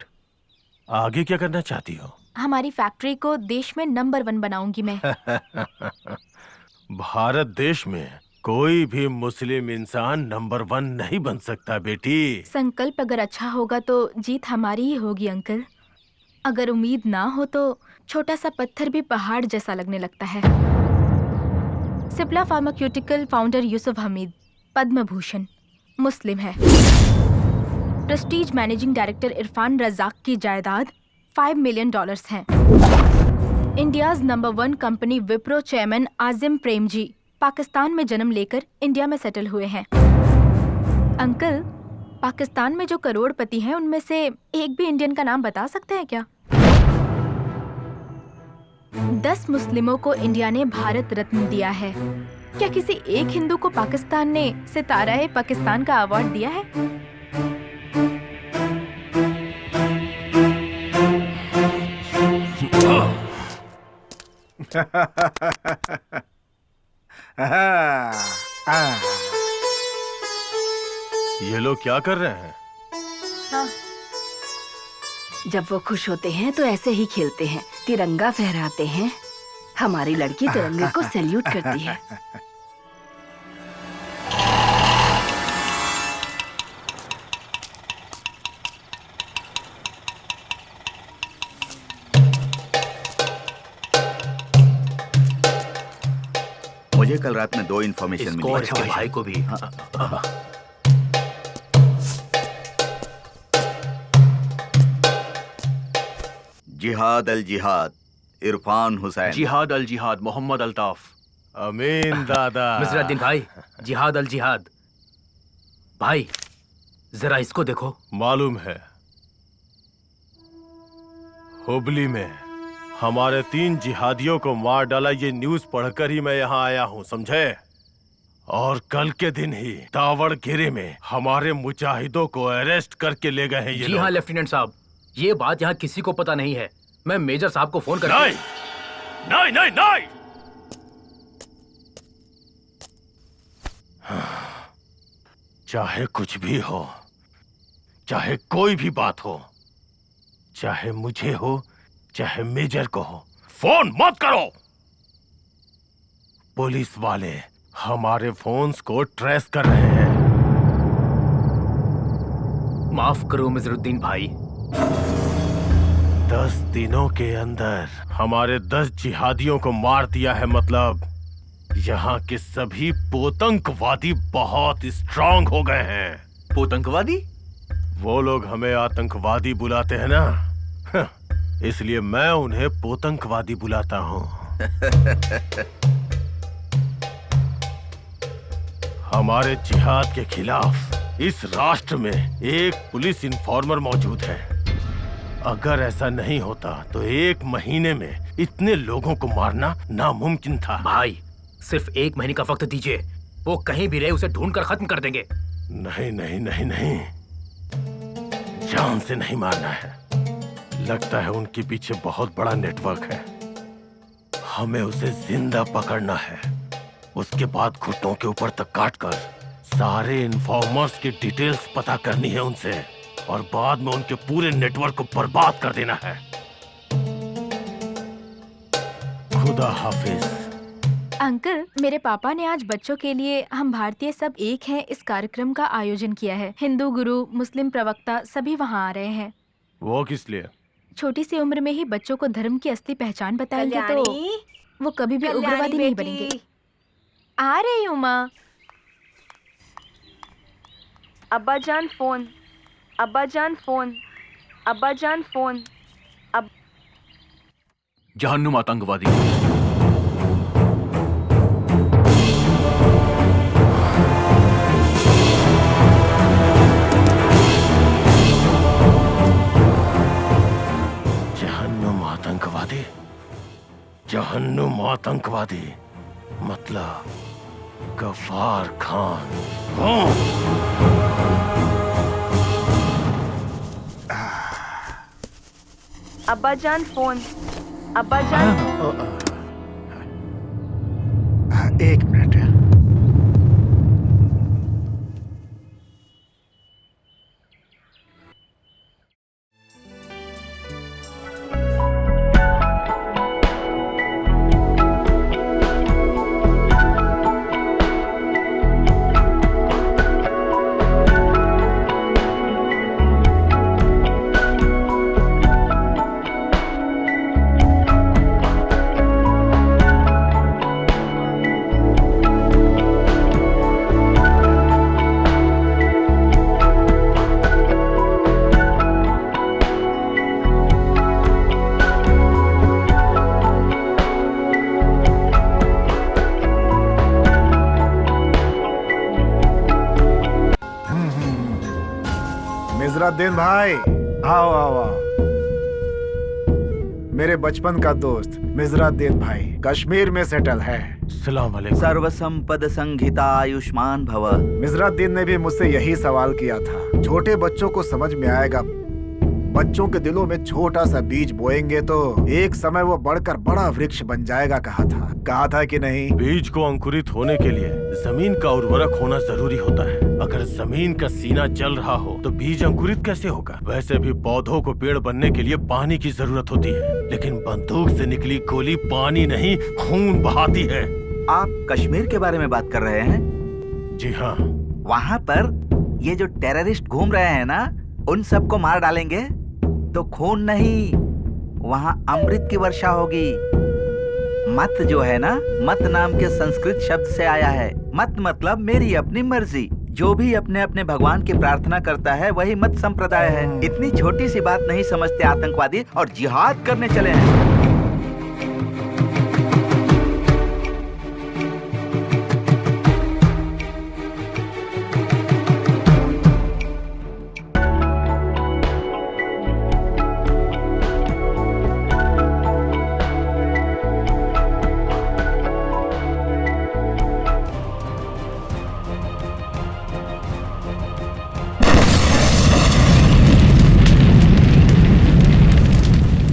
आगे क्या करना चाहती हो? हमारी फैक्ट्री को देश में नंबर 1 बनाऊंगी मैं। भारत देश में कोई भी मुस्लिम इंसान नंबर 1 नहीं बन सकता बेटी। संकल्प अगर अच्छा होगा तो जीत हमारी ही होगी अंकल। अगर उम्मीद ना हो तो छोटा सा पत्थर भी पहाड़ जैसा लगने लगता है। Cipla pharmaceutical founder Yusuf Hamied, Padma Bhushan, Muslim है। Prestige managing director Irfan Razack की जायदाद $5 मिलियन हैं। India's number 1 company Wipro chairman Azim Premji Pakistan में जन्म लेकर इंडिया में सेटल हुए हैं। अंकल, पाकिस्तान में जो करोड़पति हैं उनमें से एक भी इंडियन का नाम बता सकते हैं क्या? 10 मुस्लिमों को इंडिया ने भारत रत्न दिया है। क्या किसी एक हिंदू को पाकिस्तान ने सितारा-ए पाकिस्तान का अवार्ड दिया है? ये लोग क्या कर रहे हैं? जब वो खुश होते हैं तो ऐसे ही खेलते हैं, तिरंगा फहराते हैं। हमारी लड़की तिरंगे को सैल्यूट करती है। मुझे कल रात में 2 इन्फॉर्मेशन मिली। और इसके भाई को भी। जिहाद अल जिहाद, इरफान हुसैन। जिहाद अल जिहाद, मोहम्मद अल्ताफ। अमीन दादा। मिजरुद्दीन भाई, जिहाद अल जिहाद। भाई जरा इसको देखो। मालूम है, हुबली में हमारे 3 जिहादियों को मार डाला। ये न्यूज पढ़कर ही मैं यहाँ आया हूँ, समझे? और कल के दिन ही दावड़गिरी में हमारे मुजाहिदों को अरेस्ट करके ले गए हैं ये जी लोग। हाँ लेफ्टिनेंट साहब, ये बात यहाँ किसी को पता नहीं है। मैं मेजर साहब को फोन कर। नहीं नहीं नहीं नहीं। चाहे कुछ भी हो, चाहे कोई भी बात हो, चाहे मुझे हो चाहे मेजर को हो, फोन मत करो। पुलिस वाले हमारे फोन्स को ट्रेस कर रहे हैं। माफ करो मिजरुद्दीन भाई। 10 दिनों के अंदर हमारे 10 जिहादियों को मार दिया है। मतलब यहाँ के सभी पोतंकवादी बहुत स्ट्रांग हो गए हैं। पोतंकवादी? वो लोग हमें आतंकवादी बुलाते हैं ना, इसलिए मैं उन्हें पोतंकवादी बुलाता हूँ। हमारे जिहाद के खिलाफ इस राष्ट्र में एक पुलिस इन्फॉर्मर मौजूद है। अगर ऐसा नहीं होता तो 1 महीने में इतने लोगों को मारना नामुमकिन था। भाई सिर्फ 1 महीने का वक्त दीजिए, वो कहीं भी रहे उसे ढूंढकर खत्म कर देंगे। नहीं नहीं नहीं नहीं, जान से नहीं मारना है। लगता है उनके पीछे बहुत बड़ा नेटवर्क है। हमें उसे जिंदा पकड़ना है। उसके बाद घुटनों के ऊपर तक काटकर सारे इन्फॉर्मर्स की डिटेल्स पता करनी है उनसे, और बाद में उनके पूरे नेटवर्क को बर्बाद कर देना है। खुदा हाफिज। अंकल, मेरे पापा ने आज बच्चों के लिए हम भारतीय सब एक हैं इस कार्यक्रम का आयोजन किया है। हिंदू गुरु, मुस्लिम प्रवक्ता सभी वहाँ आ रहे हैं। वो किस लिए? छोटी सी उम्र में ही बच्चों को धर्म की असली पहचान बताएंगे तो वो कभी भी उग्रवादी नहीं बनेंगे। आ रही हूँ माँ। अब्बा जान फोन, अब्बा जान फोन, अब्बा जान फोन। जहन्नुम आतंकवादी। जहन्नुम आतंकवादी? जहन्नुम आतंकवादी मतलब गफ्फार खान। अब्बा जान फोन, अब्बा जान। एक मिनट। मिजराद्दीन भाई, आओ आओ आओ। मेरे बचपन का दोस्त मिजराद्दीन भाई कश्मीर में सेटल है। सलाम अलैकुम। सर्वसंपद संहिता आयुष्मान भव। मिजराद्दीन ने भी मुझसे यही सवाल किया था। छोटे बच्चों को समझ में आएगा, बच्चों के दिलों में छोटा सा बीज बोएंगे तो एक समय वो बढ़कर बड़ा वृक्ष बन जाएगा। कहा था कि नहीं? बीज को अंकुरित होने के लिए जमीन का उर्वरक होना जरूरी होता है। अगर जमीन का सीना जल रहा हो तो बीज अंकुरित कैसे होगा? वैसे भी पौधों को पेड़ बनने के लिए पानी की जरूरत होती है, लेकिन बंदूक से निकली गोली पानी नहीं खून बहाती है। आप कश्मीर के बारे में बात कर रहे हैं? जी हाँ। वहाँ पर ये जो टेररिस्ट घूम रहे हैं ना, उन सबको मार डालेंगे तो खून नहीं, वहाँ अमृत की वर्षा होगी। मत जो है ना, मत नाम के संस्कृत शब्द से आया है। मत मतलब मेरी अपनी मर्जी। जो भी अपने अपने भगवान की प्रार्थना करता है वही मत संप्रदाय है। इतनी छोटी सी बात नहीं समझते आतंकवादी और जिहाद करने चले हैं।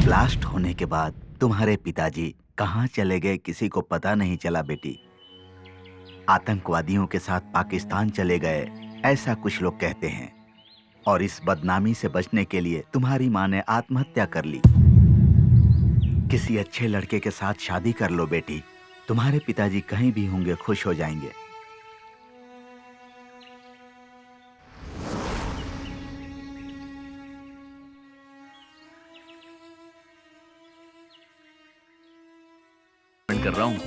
ब्लास्ट होने के बाद तुम्हारे पिताजी कहाँ चले गए किसी को पता नहीं चला बेटी। आतंकवादियों के साथ पाकिस्तान चले गए, ऐसा कुछ लोग कहते हैं। और इस बदनामी से बचने के लिए तुम्हारी माँ ने आत्महत्या कर ली। किसी अच्छे लड़के के साथ शादी कर लो बेटी, तुम्हारे पिताजी कहीं भी होंगे खुश हो जाएंगे। कर रहा हूँ।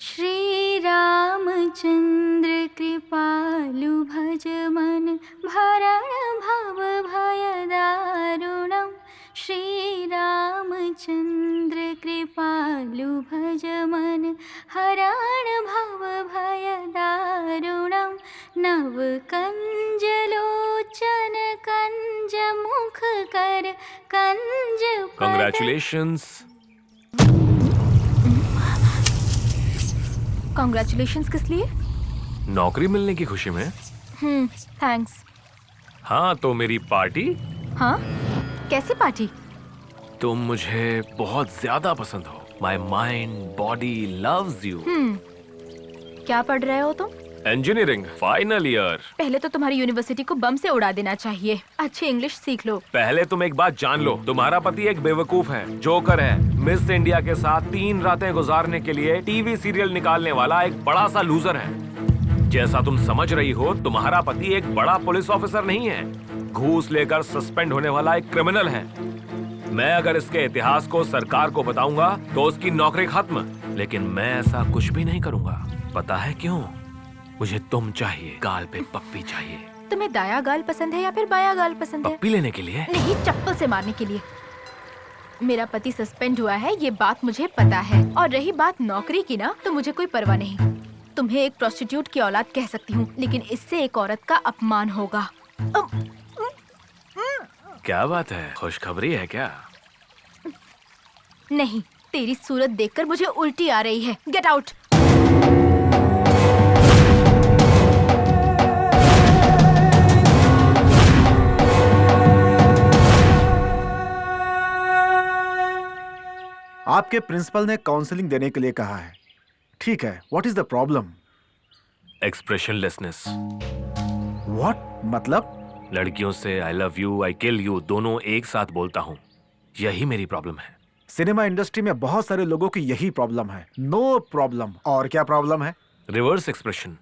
श्री रामचंद्र कृपालु भज मन भरण भव भय दारुणम। श्री रामचंद्र कृपालु भज मन हरण भव भय दारुणम। नव कंज लोचन कंज मुख कर कंज पद। Congratulations. कॉन्ग्रेचुलेशंस किस लिए? नौकरी मिलने की खुशी में। थैंक्स। हाँ तो मेरी पार्टी? हाँ, कैसी पार्टी? तुम मुझे बहुत ज्यादा पसंद हो। My mind body loves you. क्या पढ़ रहे हो तुम? Engineering final year. पहले तो तुम्हारी यूनिवर्सिटी को बम से उड़ा देना चाहिए। अच्छी इंग्लिश सीख लो। पहले तुम एक बात जान लो, तुम्हारा पति एक बेवकूफ है, जोकर है, मिस इंडिया के साथ 3 रातें गुजारने के लिए टीवी सीरियल निकालने वाला एक बड़ा सा लूजर है। जैसा तुम समझ रही हो, तुम्हारा पति एक बड़ा पुलिस ऑफिसर नहीं है, घूस लेकर सस्पेंड होने वाला एक क्रिमिनल है। मैं अगर इसके इतिहास को सरकार को बताऊंगा तो उसकी नौकरी खत्म, लेकिन मैं ऐसा कुछ भी नहीं करूंगा। पता है क्यों? मुझे तुम चाहिए, गाल पे पप्पी चाहिए। तुम्हें दाया गाल पसंद है या फिर बाया गाल पसंद है? पप्पी लेने के लिए? नहीं, चप्पल से मारने के लिए। मेरा पति सस्पेंड हुआ है, ये बात मुझे पता है। और रही बात नौकरी की ना, तो मुझे कोई परवाह नहीं। तुम्हें एक प्रोस्टिट्यूट की औलाद कह सकती हूँ, लेकिन इससे एक औरत का अपमान होगा। क्या बात है, खुशखबरी है क्या? नहीं, तेरी सूरत देखकर मुझे उल्टी आ रही है। Get out. आपके प्रिंसिपल ने काउंसलिंग देने के लिए कहा है। ठीक है, what is the problem? Expressionlessness. What मतलब? लड़कियों से I love you, I kill you दोनों एक साथ बोलता हूँ, यही मेरी प्रॉब्लम है। सिनेमा इंडस्ट्री में बहुत सारे लोगों की यही प्रॉब्लम है। No problem. और क्या प्रॉब्लम है? Reverse expression.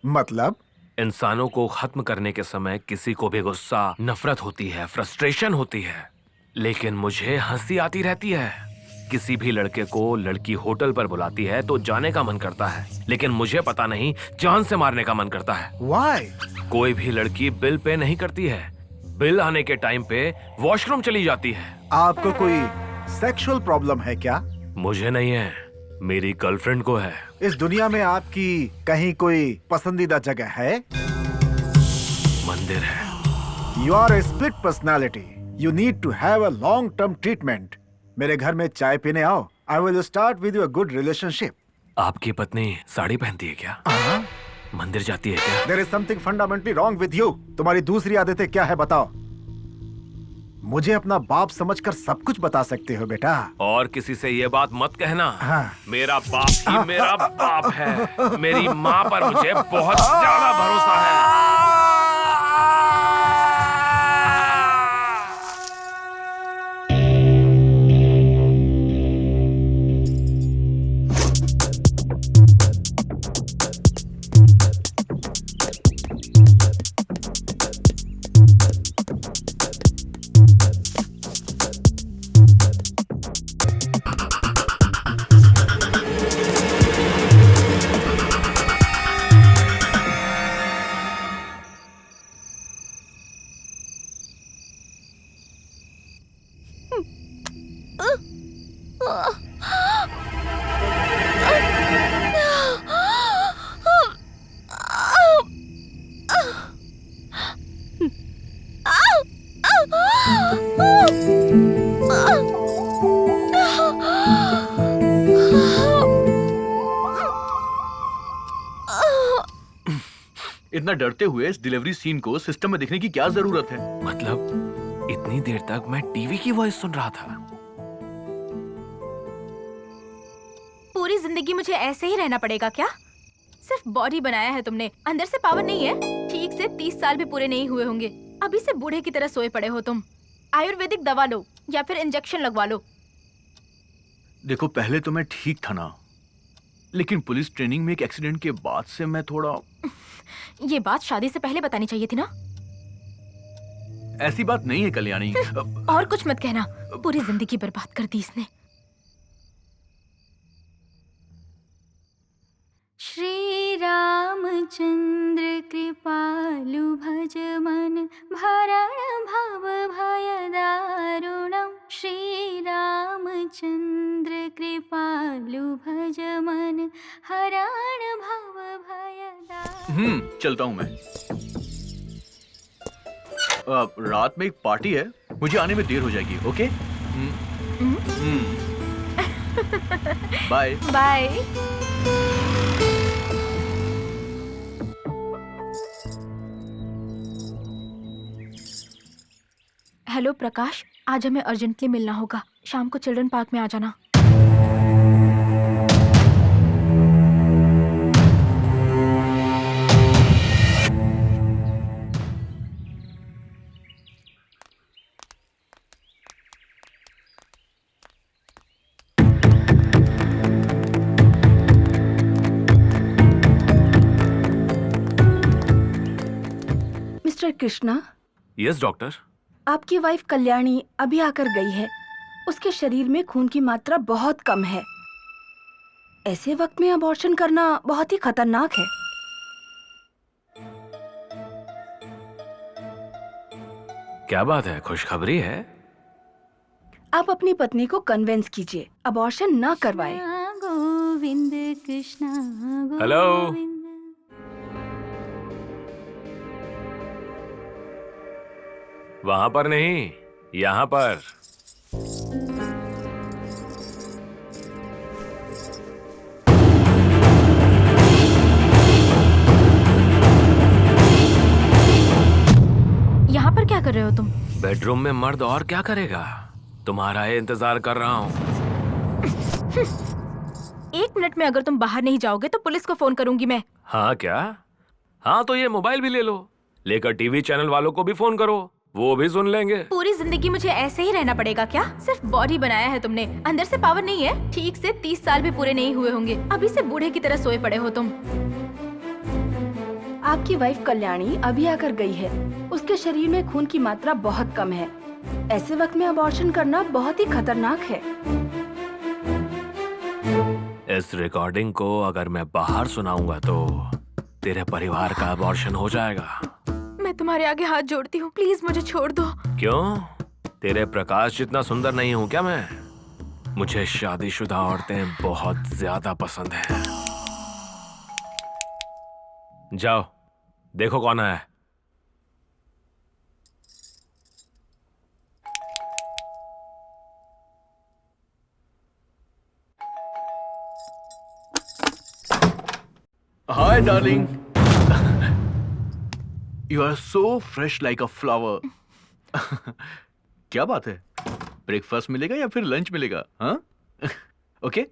मतलब? इंसानों को खत्म करने के समय किसी को भी गुस्सा, नफरत होती है, फ्रस्ट्रेशन होती है, लेकिन मुझे हंसी आती रहती है। किसी भी लड़के को लड़की होटल पर बुलाती है तो जाने का मन करता है, लेकिन मुझे पता नहीं जान से मारने का मन करता है। Why? कोई भी लड़की बिल पे नहीं करती है, बिल आने के टाइम पे वॉशरूम चली जाती है। आपको कोई सेक्सुअल प्रॉब्लम है क्या? मुझे नहीं है, मेरी गर्लफ्रेंड को है। इस दुनिया में आपकी कहीं कोई पसंदीदा जगह है? मंदिर है। You are a split personality. You need to have a long-term treatment. मेरे घर में चाय पीने आओ। I will start with you a good relationship. आपकी पत्नी साड़ी पहनती है क्या? मंदिर जाती है क्या? There is something fundamentally wrong with you. तुम्हारी दूसरी आदतें क्या है बताओ? मुझे अपना बाप समझकर सब कुछ बता सकते हो बेटा। और किसी से ये बात मत कहना। हाँ। मेरा बाप ही मेरा बाप है। मेरी माँ पर मुझे बहुत ज्यादा भरोसा है। इतना डरते हुए इस डिलीवरी सीन को सिस्टम में देखने की क्या जरूरत है? मतलब इतनी देर तक मैं टीवी की वॉइस सुन रहा था। पूरी जिंदगी मुझे ऐसे ही रहना पड़ेगा क्या? सिर्फ बॉडी बनाया है तुमने, अंदर से पावर नहीं है। ठीक से 30 साल भी पूरे नहीं हुए होंगे, अभी से बूढ़े की तरह सोए पड़े हो तुम। आयुर्वेदिक दवा लो या फिर इंजेक्शन लगवा लो। देखो, पहले तो मैं ठीक था ना, लेकिन पुलिस ट्रेनिंग में एक एक्सीडेंट के बाद से मैं थोड़ा... ये बात शादी से पहले बतानी चाहिए थी ना। ऐसी बात नहीं है कल्याणी। और कुछ मत कहना, पूरी जिंदगी बर्बाद कर दी इसने। श्री रामचंद्र कृपालु भज मन भरण भव भय दारुणम। श्री रामचंद्र कृपालु भज मन हरण भव भय दारुणम। चलता हूँ मैं। रात में एक पार्टी है, मुझे आने में देर हो जाएगी। Okay, bye bye. Hello Prakash, आज हमें अर्जेंटली मिलना होगा। शाम को चिल्ड्रन पार्क में आ जाना। Mister Krishna, yes doctor. आपकी वाइफ कल्याणी अभी आकर गई है। उसके शरीर में खून की मात्रा बहुत कम है। ऐसे वक्त में अबॉर्शन करना बहुत ही खतरनाक है। क्या बात है, खुशखबरी है? आप अपनी पत्नी को कन्विंस कीजिए, अबॉर्शन ना करवाएं। गोविंद कृष्णा हेलो। वहां पर नहीं, यहाँ पर। यहाँ पर क्या कर रहे हो तुम? बेडरूम में मर्द और क्या करेगा? तुम्हारा ही इंतजार कर रहा हूँ। 1 मिनट में अगर तुम बाहर नहीं जाओगे तो पुलिस को फोन करूंगी मैं। हाँ क्या? हाँ तो ये मोबाइल भी ले लो, लेकर टीवी चैनल वालों को भी फोन करो, वो भी सुन लेंगे। पूरी जिंदगी मुझे ऐसे ही रहना पड़ेगा क्या? सिर्फ बॉडी बनाया है तुमने, अंदर से पावर नहीं है। ठीक से 30 साल भी पूरे नहीं हुए होंगे, अभी से बूढ़े की तरह सोए पड़े हो तुम। आपकी वाइफ कल्याणी अभी आकर गई है। उसके शरीर में खून की मात्रा बहुत कम है। ऐसे वक्त में अबॉर्शन करना बहुत ही खतरनाक है। इस रिकॉर्डिंग को अगर मैं बाहर सुनाऊंगा तो तेरे परिवार का अबॉर्शन हो जाएगा। मैं तुम्हारे आगे हाथ जोड़ती हूँ, प्लीज मुझे छोड़ दो। क्यों? तेरे प्रकाश जितना सुंदर नहीं हूँ क्या मैं? मुझे शादीशुदा औरतें बहुत ज्यादा पसंद हैं। जाओ देखो कौन है। Hi, darling. You are so fresh like a flower. क्या बात है? ब्रेकफास्ट मिलेगा या फिर लंच मिलेगा? हाँ? Okay.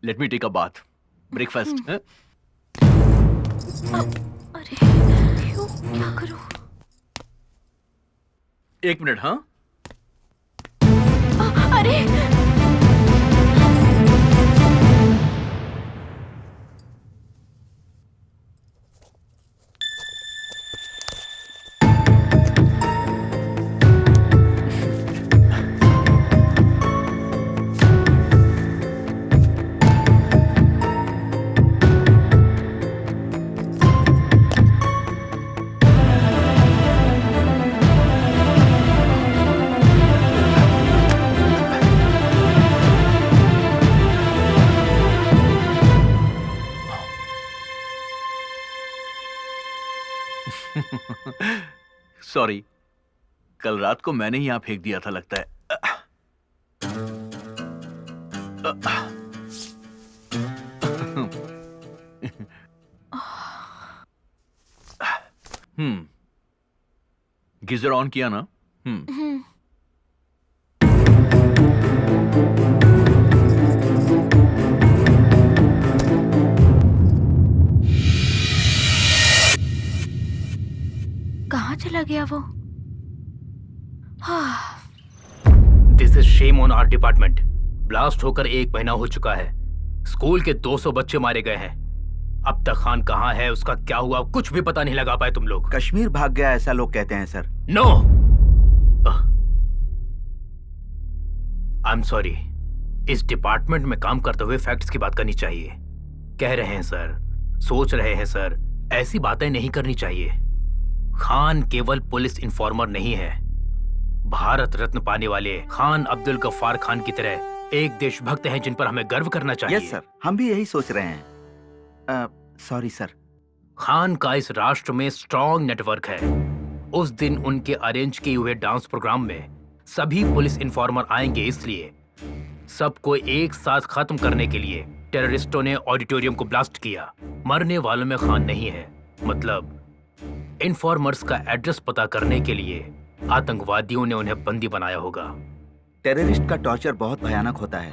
Let me take a bath. Breakfast. हाँ? अरे क्यों, क्या करूं? 1 मिनट, हाँ? अरे सॉरी, कल रात को मैंने ही यहाँ फेंक दिया था लगता है। गीजर ऑन किया ना? कहाँ चला गया वो? This is shame on our department. Blast होकर 1 महीना हो चुका है। स्कूल के 200 बच्चे मारे गए हैं। अब तक खान कहाँ है, उसका क्या हुआ, कुछ भी पता नहीं लगा पाए तुम लोग। कश्मीर भाग गया ऐसा लोग कहते हैं sir. No, I am sorry. इस डिपार्टमेंट में काम करते हुए फैक्ट्स की बात करनी चाहिए। कह रहे हैं सर, सोच रहे हैं सर, ऐसी बातें नहीं करनी चाहिए। खान केवल पुलिस इन्फॉर्मर नहीं है, भारत रत्न पाने वाले खान अब्दुल गफ्फार खान की तरह एक देशभक्त हैं जिन पर हमें गर्व करना चाहिए। यस सर, हम भी यही सोच रहे हैं। Sorry sir. खान का इस राष्ट्र में स्ट्रॉन्ग नेटवर्क है। उस दिन उनके अरेंज किए हुए डांस प्रोग्राम में सभी पुलिस इन्फॉर्मर आएंगे, इसलिए सबको एक साथ खत्म करने के लिए टेररिस्टों ने ऑडिटोरियम को ब्लास्ट किया। मरने वालों में खान नहीं है, मतलब इन्फॉर्मर्स का एड्रेस पता करने के लिए आतंकवादियों ने उन्हें बंदी बनाया होगा। टेररिस्ट का टॉर्चर बहुत भयानक होता है।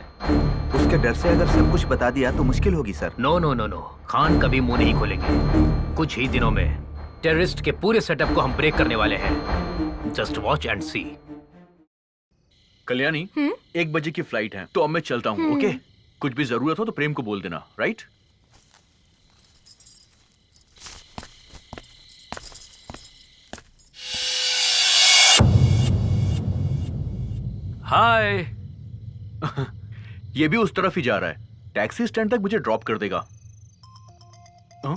उसके डर से अगर सब कुछ बता दिया तो मुश्किल होगी sir. No no no no, Khan कभी मुंह नहीं खोलेंगे। कुछ ही दिनों में टेररिस्ट के पूरे सेटअप को हम ब्रेक करने वाले हैं। जस्ट वॉच एंड सी। कल्याणी, 1 बजे की फ्लाइट है, तो अब मैं चलता हूँ। ओके, कुछ भी जरूरत हो तो प्रेम को बोल देना, राइट? हाय। ये भी उस तरफ ही जा रहा है। टैक्सी स्टैंड तक मुझे ड्रॉप कर देगा। हाँ?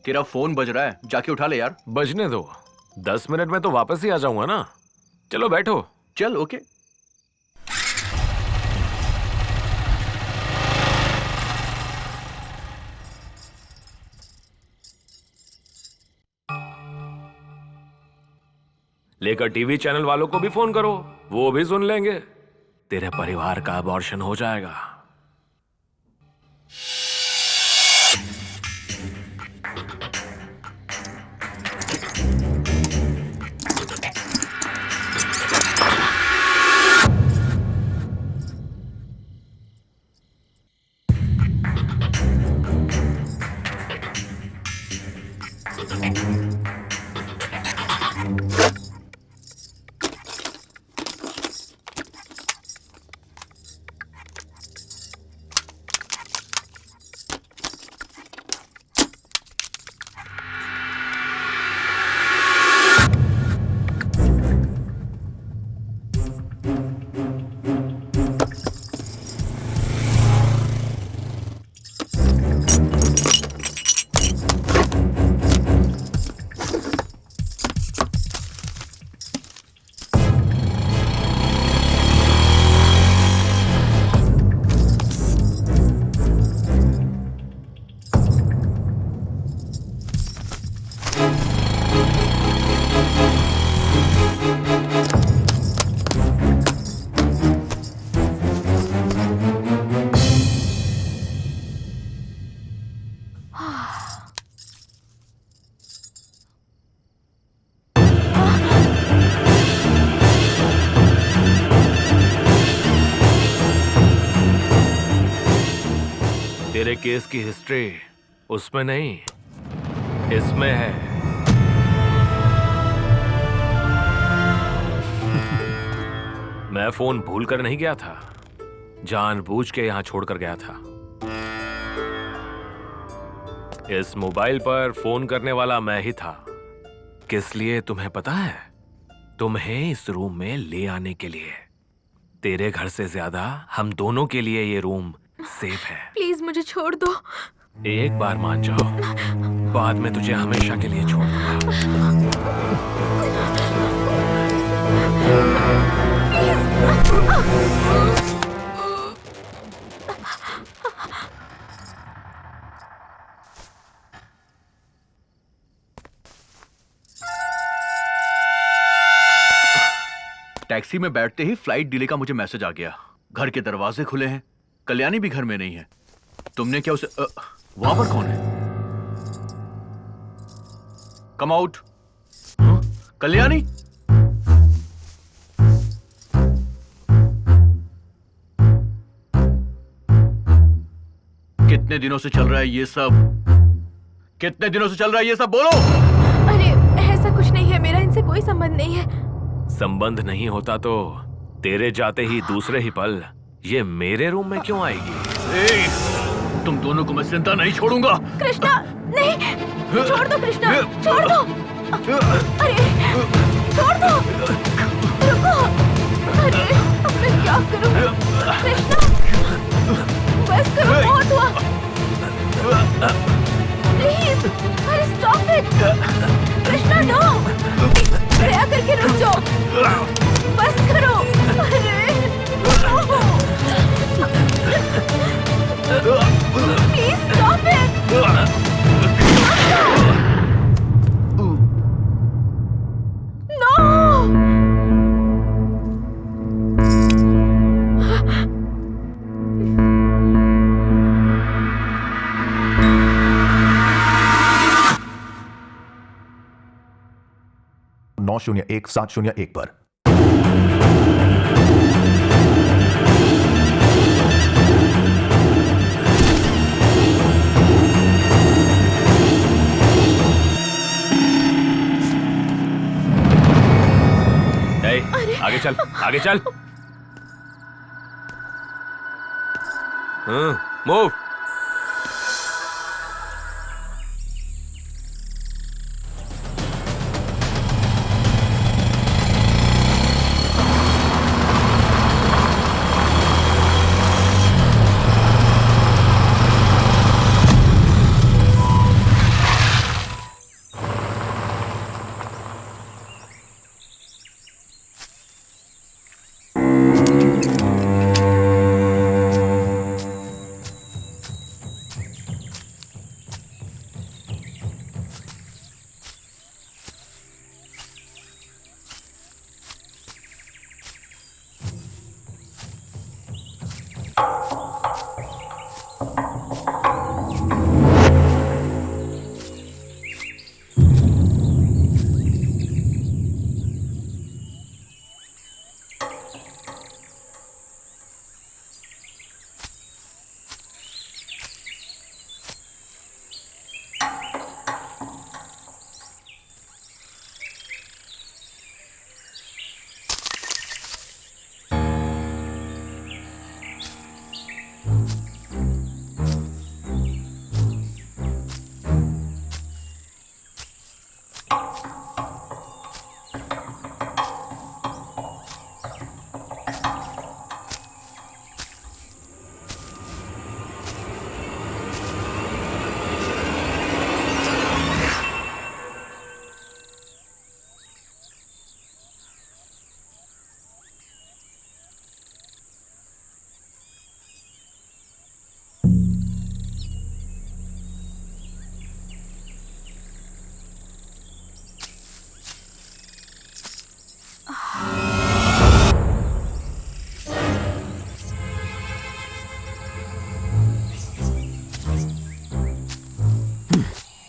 तेरा फोन बज रहा है, जाके उठा ले यार। बजने दो, 10 मिनट में तो वापस ही आ जाऊंगा ना। चलो बैठो। चल, ओके। लेकर टीवी चैनल वालों को भी फोन करो, वो भी सुन लेंगे। तेरे परिवार का अबॉर्शन हो जाएगा। तेरे केस की हिस्ट्री उसमें नहीं, इसमें है। मैं फोन भूल कर नहीं गया था, जानबूझ के यहां छोड़कर गया था। इस मोबाइल पर फोन करने वाला मैं ही था। किस लिए तुम्हें पता है? तुम्हें इस रूम में ले आने के लिए। तेरे घर से ज्यादा हम दोनों के लिए ये रूम सेफ है। प्लीज मुझे छोड़ दो। एक बार मान जाओ, बाद में तुझे हमेशा के लिए छोड़ दूंगा। टैक्सी में बैठते ही फ्लाइट डिले का मुझे मैसेज आ गया। घर के दरवाजे खुले हैं, कल्याणी भी घर में नहीं है। तुमने क्या उसे वहां पर कौन है? Come out. कल्याणी, कितने दिनों से चल रहा है ये सब? कितने दिनों से चल रहा है ये सब? बोलो। अरे ऐसा कुछ नहीं है, मेरा इनसे कोई संबंध नहीं है। संबंध नहीं होता तो तेरे जाते ही दूसरे ही पल ये मेरे रूम में क्यों आएगी? तुम दोनों को मैं जिंदा नहीं छोड़ूंगा। कृष्णा, नहीं, छोड़ दो कृष्णा, छोड़ दो। अरे छोड़ दो, रुको। अरे अब मैं क्या करूं? कृष्णा, बस करो, बहुत हुआ। प्लीज, अरे स्टॉप इट। कृष्णा नो, दया करके रुक जाओ, बस करो। अरे प्लीज स्टॉप इट। नो। 901-701 पर। आगे चल, आगे चल। मूव।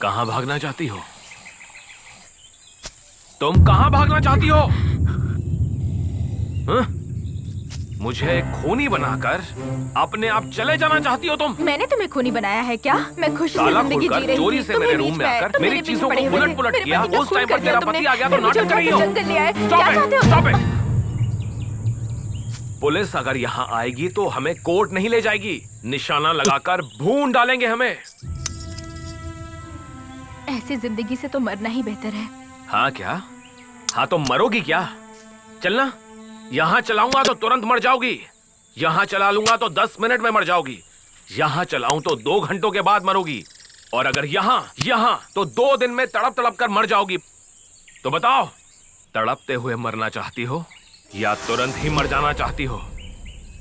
कहां भागना चाहती हो? तुम कहां भागना चाहती हो? हाँ? मुझे खूनी बनाकर अपने आप चले जाना चाहती हो तुम? मैंने तुम्हें खूनी बनाया है क्या? मैं खुशी से ताला जिंदगी जी खोलकर रही चोरी थी। से तुम मेरे बीच रूम में में आए, आकर तुम मेरी मेरे चीजों पीछे को पड़े हुए उलट पुलट थे। किया। मेरे उस पति टाइम का पर खून तेरा कर पति दिया आ गया तो तुमने। नाटक मुझे कर रही उठा हो। के जंगल ले आए। Stop क्या it! चाहते हो? Stop it! पुलिस अगर यहाँ आएगी तो हमें कोर्ट नहीं ले जाएगी, निशाना लगाकर भून डालेंगे हमें। ऐसी जिंदगी से तो मरना ही बेहतर है। हाँ क्या? हाँ तो मरोगी क्या? चलना, यहाँ चलाऊंगा तो तुरंत मर जाओगी, यहाँ चला लूंगा तो 10 मिनट में मर जाओगी, यहाँ चलाऊं तो 2 घंटों के बाद मरोगी, और अगर यहाँ तो 2 दिन में तड़प तड़प कर मर जाओगी। तो बताओ, तड़पते हुए मरना चाहती हो या तुरंत ही मर जाना चाहती हो?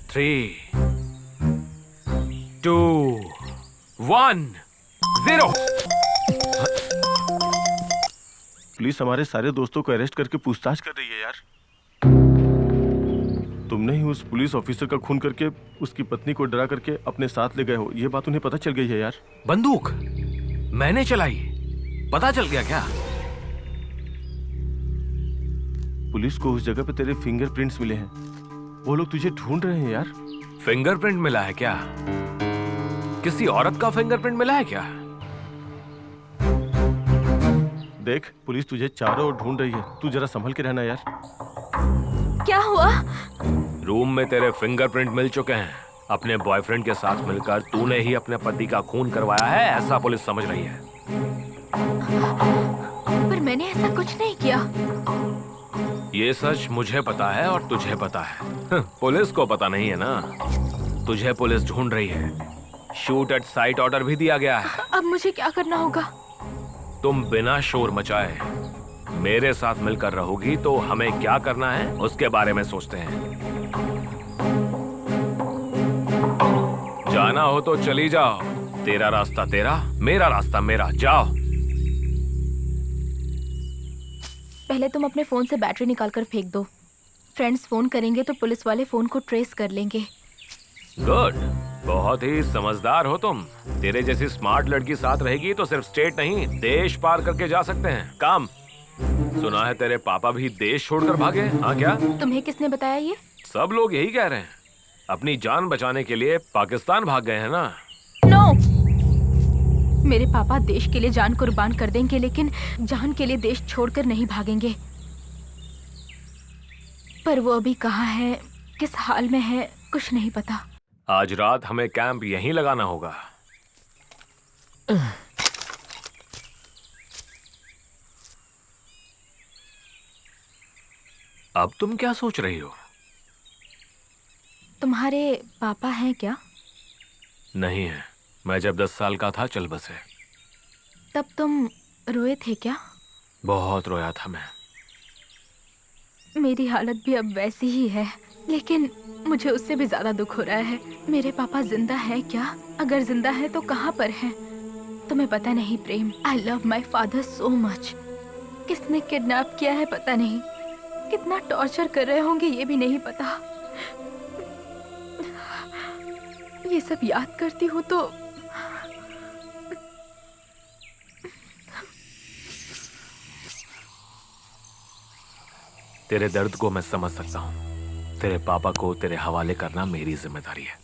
3, 2, 1, 0। पुलिस हमारे सारे दोस्तों को अरेस्ट करके पूछताछ कर रही है यार। तुमने ही उस पुलिस ऑफिसर का खून करके उसकी पत्नी को डरा करके अपने साथ ले गए हो, ये बात उन्हें पता चल गई है यार। बंदूक मैंने चलाई, पता चल गया क्या? पुलिस को उस जगह पे तेरे फिंगरप्रिंट्स मिले हैं, वो लोग तुझे ढूंढ रहे हैं यार। फिंगरप्रिंट मिला है क्या? किसी औरत का फिंगरप्रिंट मिला है क्या? देख, पुलिस तुझे चारों ओर ढूंढ रही है, तू जरा संभल के रहना यार। क्या हुआ? रूम में तेरे फिंगरप्रिंट मिल चुके हैं। अपने बॉयफ्रेंड के साथ मिलकर तूने ही अपने पति का खून करवाया है, ऐसा पुलिस समझ रही है। पर मैंने ऐसा कुछ नहीं किया। ये सच मुझे पता है और तुझे पता है, पुलिस को पता नहीं है ना। तुझे पुलिस ढूंढ रही है, शूट एट साइट ऑर्डर भी दिया गया है। अब मुझे क्या करना होगा? तुम बिना शोर मचाए मेरे साथ मिलकर रहोगी तो हमें क्या करना है उसके बारे में सोचते हैं। जाना हो तो चली जाओ, तेरा रास्ता तेरा, मेरा रास्ता मेरा, जाओ। पहले तुम अपने फोन से बैटरी निकालकर फेंक दो। फ्रेंड्स फोन करेंगे तो पुलिस वाले फोन को ट्रेस कर लेंगे। गुड, बहुत ही समझदार हो तुम। तेरे जैसी स्मार्ट लड़की साथ रहेगी तो सिर्फ स्टेट नहीं, देश पार करके जा सकते हैं। काम सुना है तेरे पापा भी देश छोड़कर भागे हैं, हाँ क्या? तुम्हें किसने बताया ये? सब लोग यही कह रहे हैं। अपनी जान बचाने के लिए पाकिस्तान भाग गए हैं ना। नो, मेरे पापा देश के लिए जान कुर्बान कर देंगे, लेकिन जान के लिए देश छोड़कर नहीं भागेंगे। पर वो अभी कहाँ है, किस हाल में है, कुछ नहीं पता। आज रात हमें कैंप यहीं लगाना होगा। अब तुम क्या सोच रही हो? तुम्हारे पापा हैं क्या? नहीं है, मैं जब 10 साल का था चल बसे। तब तुम रोए थे क्या? बहुत रोया था मैं। मेरी हालत भी अब वैसी ही है, लेकिन मुझे उससे भी ज्यादा दुख हो रहा है। मेरे पापा जिंदा है क्या? अगर जिंदा है तो कहाँ पर हैं? तुम्हें पता नहीं Prem, I love my father so much. किसने किडनैप किया है पता नहीं, कितना टॉर्चर कर रहे होंगे ये भी नहीं पता। ये सब याद करती हूँ तो तेरे दर्द को मैं समझ सकता हूँ। तेरे पापा को तेरे हवाले करना मेरी जिम्मेदारी है।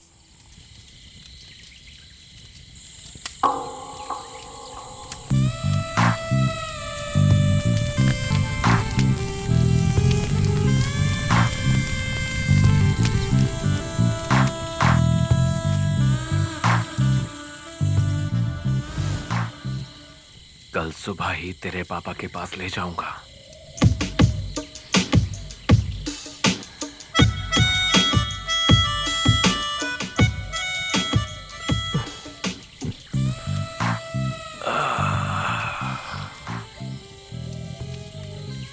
कल सुबह ही तेरे पापा के पास ले जाऊंगा।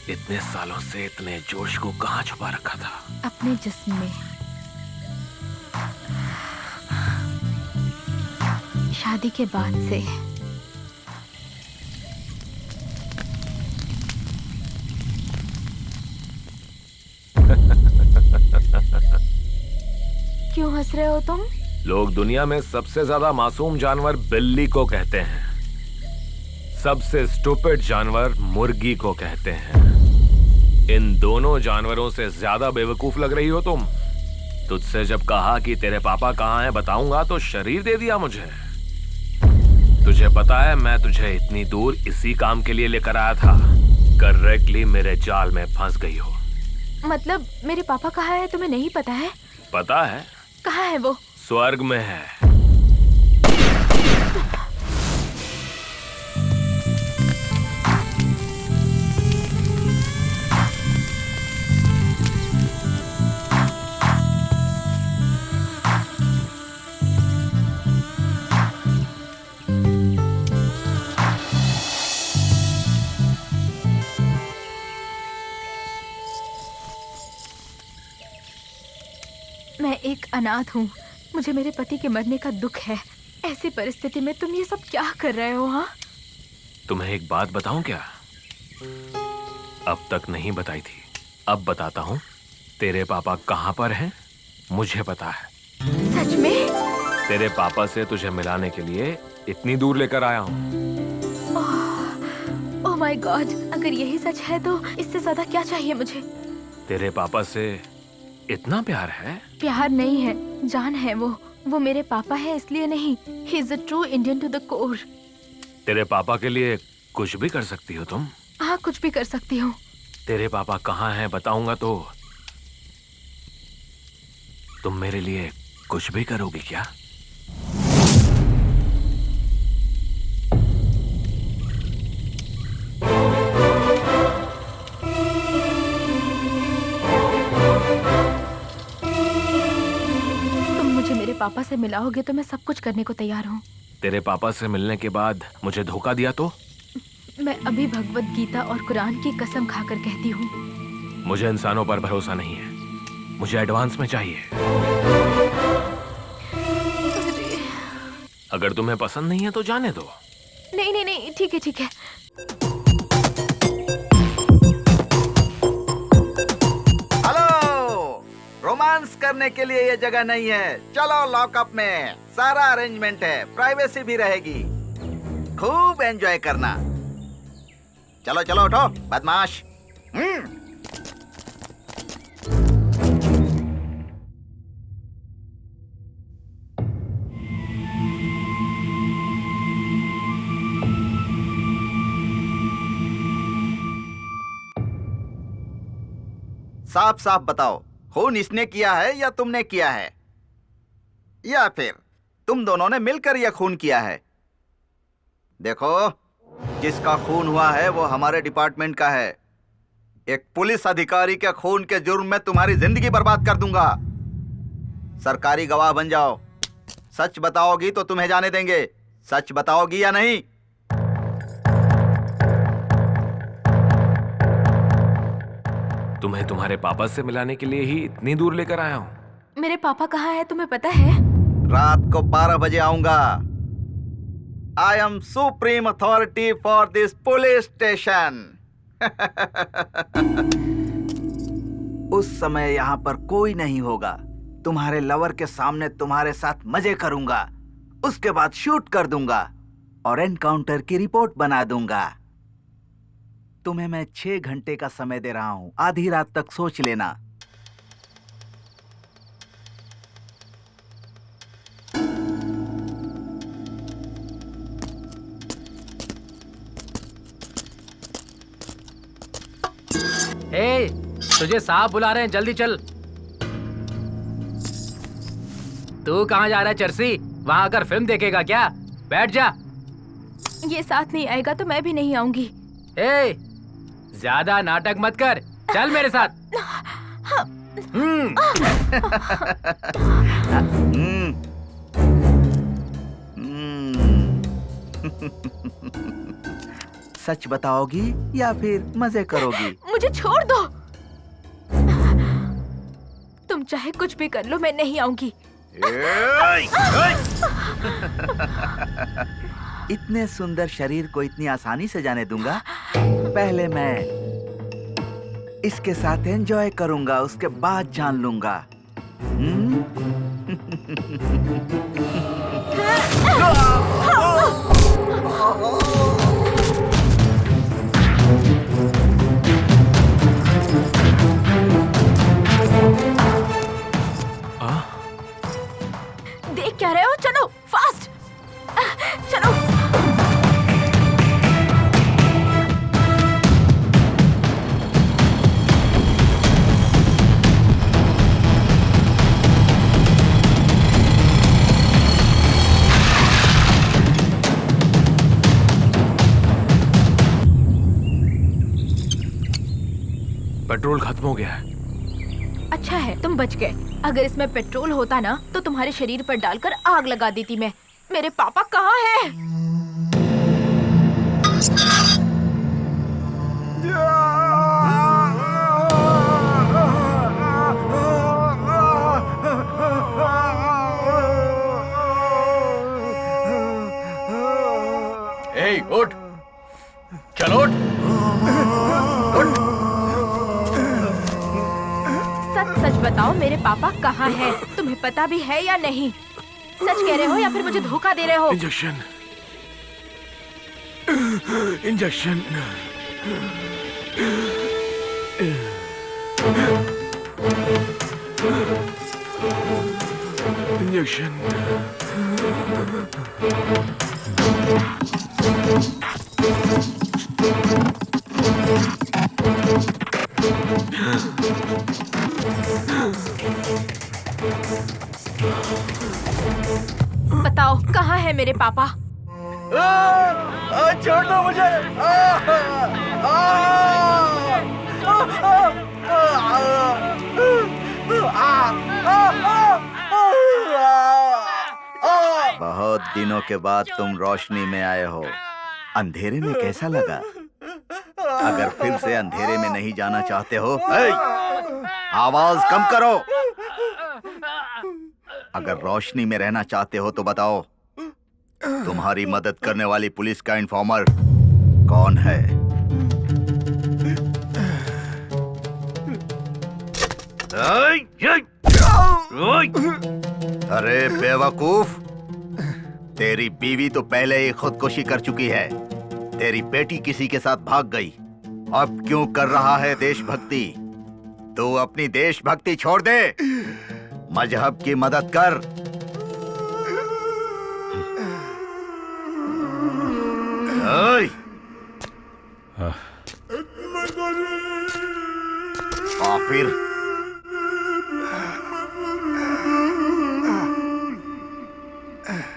इतने सालों से इतने जोश को कहाँ छुपा रखा था? अपने जिस्म में। शादी के बाद से। क्यों हंस रहे हो तुम? लोग दुनिया में सबसे ज्यादा मासूम जानवर बिल्ली को कहते हैं, सबसे स्टूपिड जानवर मुर्गी को कहते हैं। इन दोनों जानवरों से ज्यादा बेवकूफ लग रही हो तुम। तुझसे जब कहा कि तेरे पापा कहाँ हैं बताऊंगा तो शरीर दे दिया मुझे। तुझे पता है मैं तुझे इतनी दूर इसी काम के लिए लेकर आया था। करेक्टली मेरे जाल में फंस गई हो। मतलब मेरे पापा कहाँ है तुम्हें नहीं पता है? पता है। कहाँ है वो? स्वर्ग में है। मैं एक अनाथ हूँ। मुझे मेरे पति के मरने का दुख है। ऐसी परिस्थिति में तुम ये सब क्या कर रहे हो? हाँ, तुम्हें एक बात बताऊं क्या? अब तक नहीं बताई थी, अब बताता हूँ। तेरे पापा कहाँ पर हैं मुझे पता है। सच में? तेरे पापा से तुझे मिलाने के लिए इतनी दूर लेकर आया हूँ। ओह माय गॉड, अगर यही सच है तो इससे ज्यादा क्या चाहिए मुझे? तेरे पापा से इतना प्यार है? प्यार नहीं है, जान है वो मेरे पापा है इसलिए नहीं। He is a true Indian to the core. तेरे पापा के लिए कुछ भी कर सकती हो तुम? हाँ, कुछ भी कर सकती हूँ। तेरे पापा कहाँ हैं बताऊंगा तो तुम मेरे लिए कुछ भी करोगी क्या? पापा से मिलाओगे तो मैं सब कुछ करने को तैयार हूँ। तेरे पापा से मिलने के बाद मुझे धोखा दिया तो? मैं अभी भगवत गीता और कुरान की कसम खाकर कहती हूँ। मुझे इंसानों पर भरोसा नहीं है, मुझे एडवांस में चाहिए। अगर तुम्हें पसंद नहीं है तो जाने दो। नहीं नहीं नहीं, ठीक है ठीक है। रोमांस करने के लिए ये जगह नहीं है। चलो लॉकअप में, सारा अरेंजमेंट है, प्राइवेसी भी रहेगी। खूब एंजॉय करना। चलो चलो उठो बदमाश। साफ साफ बताओ, खून इसने किया है या तुमने किया है, या फिर तुम दोनों ने मिलकर यह खून किया है? देखो, जिसका खून हुआ है वो हमारे डिपार्टमेंट का है। एक पुलिस अधिकारी के खून के जुर्म में तुम्हारी जिंदगी बर्बाद कर दूंगा। सरकारी गवाह बन जाओ। सच बताओगी तो तुम्हें जाने देंगे। सच बताओगी या नहीं? तुम्हें तुम्हारे पापा से मिलाने के लिए ही इतनी दूर लेकर आया हूँ। मेरे पापा कहाँ हैं तुम्हें पता है? रात को 12 बजे आऊंगा। I am supreme authority for this police station. उस समय यहाँ पर कोई नहीं होगा। तुम्हारे लवर के सामने तुम्हारे साथ मजे करूंगा, उसके बाद शूट कर दूंगा और एनकाउंटर की रिपोर्ट बना दूंगा। तुम्हें मैं 6 घंटे का समय दे रहा हूं, आधी रात तक सोच लेना। ए, तुझे साहब बुला रहे हैं, जल्दी चल। तू कहाँ जा रहा है चर्सी? वहां आकर फिल्म देखेगा क्या? बैठ जा। ये साथ नहीं आएगा तो मैं भी नहीं आऊंगी। ए, ज्यादा नाटक मत कर, चल मेरे साथ। सच बताओगी या फिर मजे करोगी? मुझे छोड़ दो। तुम चाहे कुछ भी कर लो, मैं नहीं आऊंगी। इतने सुंदर शरीर को इतनी आसानी से जाने दूंगा? पहले मैं इसके साथ एंजॉय करूंगा, उसके बाद जान लूंगा। देख क्या रहे हो? चलो फास्ट, चलो। पेट्रोल खत्म हो गया है। अच्छा है तुम बच गए। अगर इसमें पेट्रोल होता ना तो तुम्हारे शरीर पर डालकर आग लगा देती मैं। मेरे पापा कहाँ हैं? ए, उठ, चलो उठ। सच सच बताओ, मेरे पापा कहाँ हैं? तुम्हें पता भी है या नहीं? सच कह रहे हो या फिर मुझे धोखा दे रहे हो? Injection, injection, injection. बताओ कहाँ है मेरे पापा? छोड़ दो मुझे। बहुत दिनों के बाद तुम रोशनी में आए हो। अंधेरे में कैसा लगा? अगर फिर से अंधेरे में नहीं जाना चाहते हो, आवाज कम करो। अगर रोशनी में रहना चाहते हो तो बताओ, तुम्हारी मदद करने वाली पुलिस का इन्फॉर्मर कौन है? अरे बेवकूफ, तेरी बीवी तो पहले ही खुदकुशी कर चुकी है। तेरी बेटी किसी के साथ भाग गई, अब क्यों कर रहा है देशभक्ति? तू अपनी देशभक्ति छोड़ दे, मजहब की मदद कर। ओए! काफिर!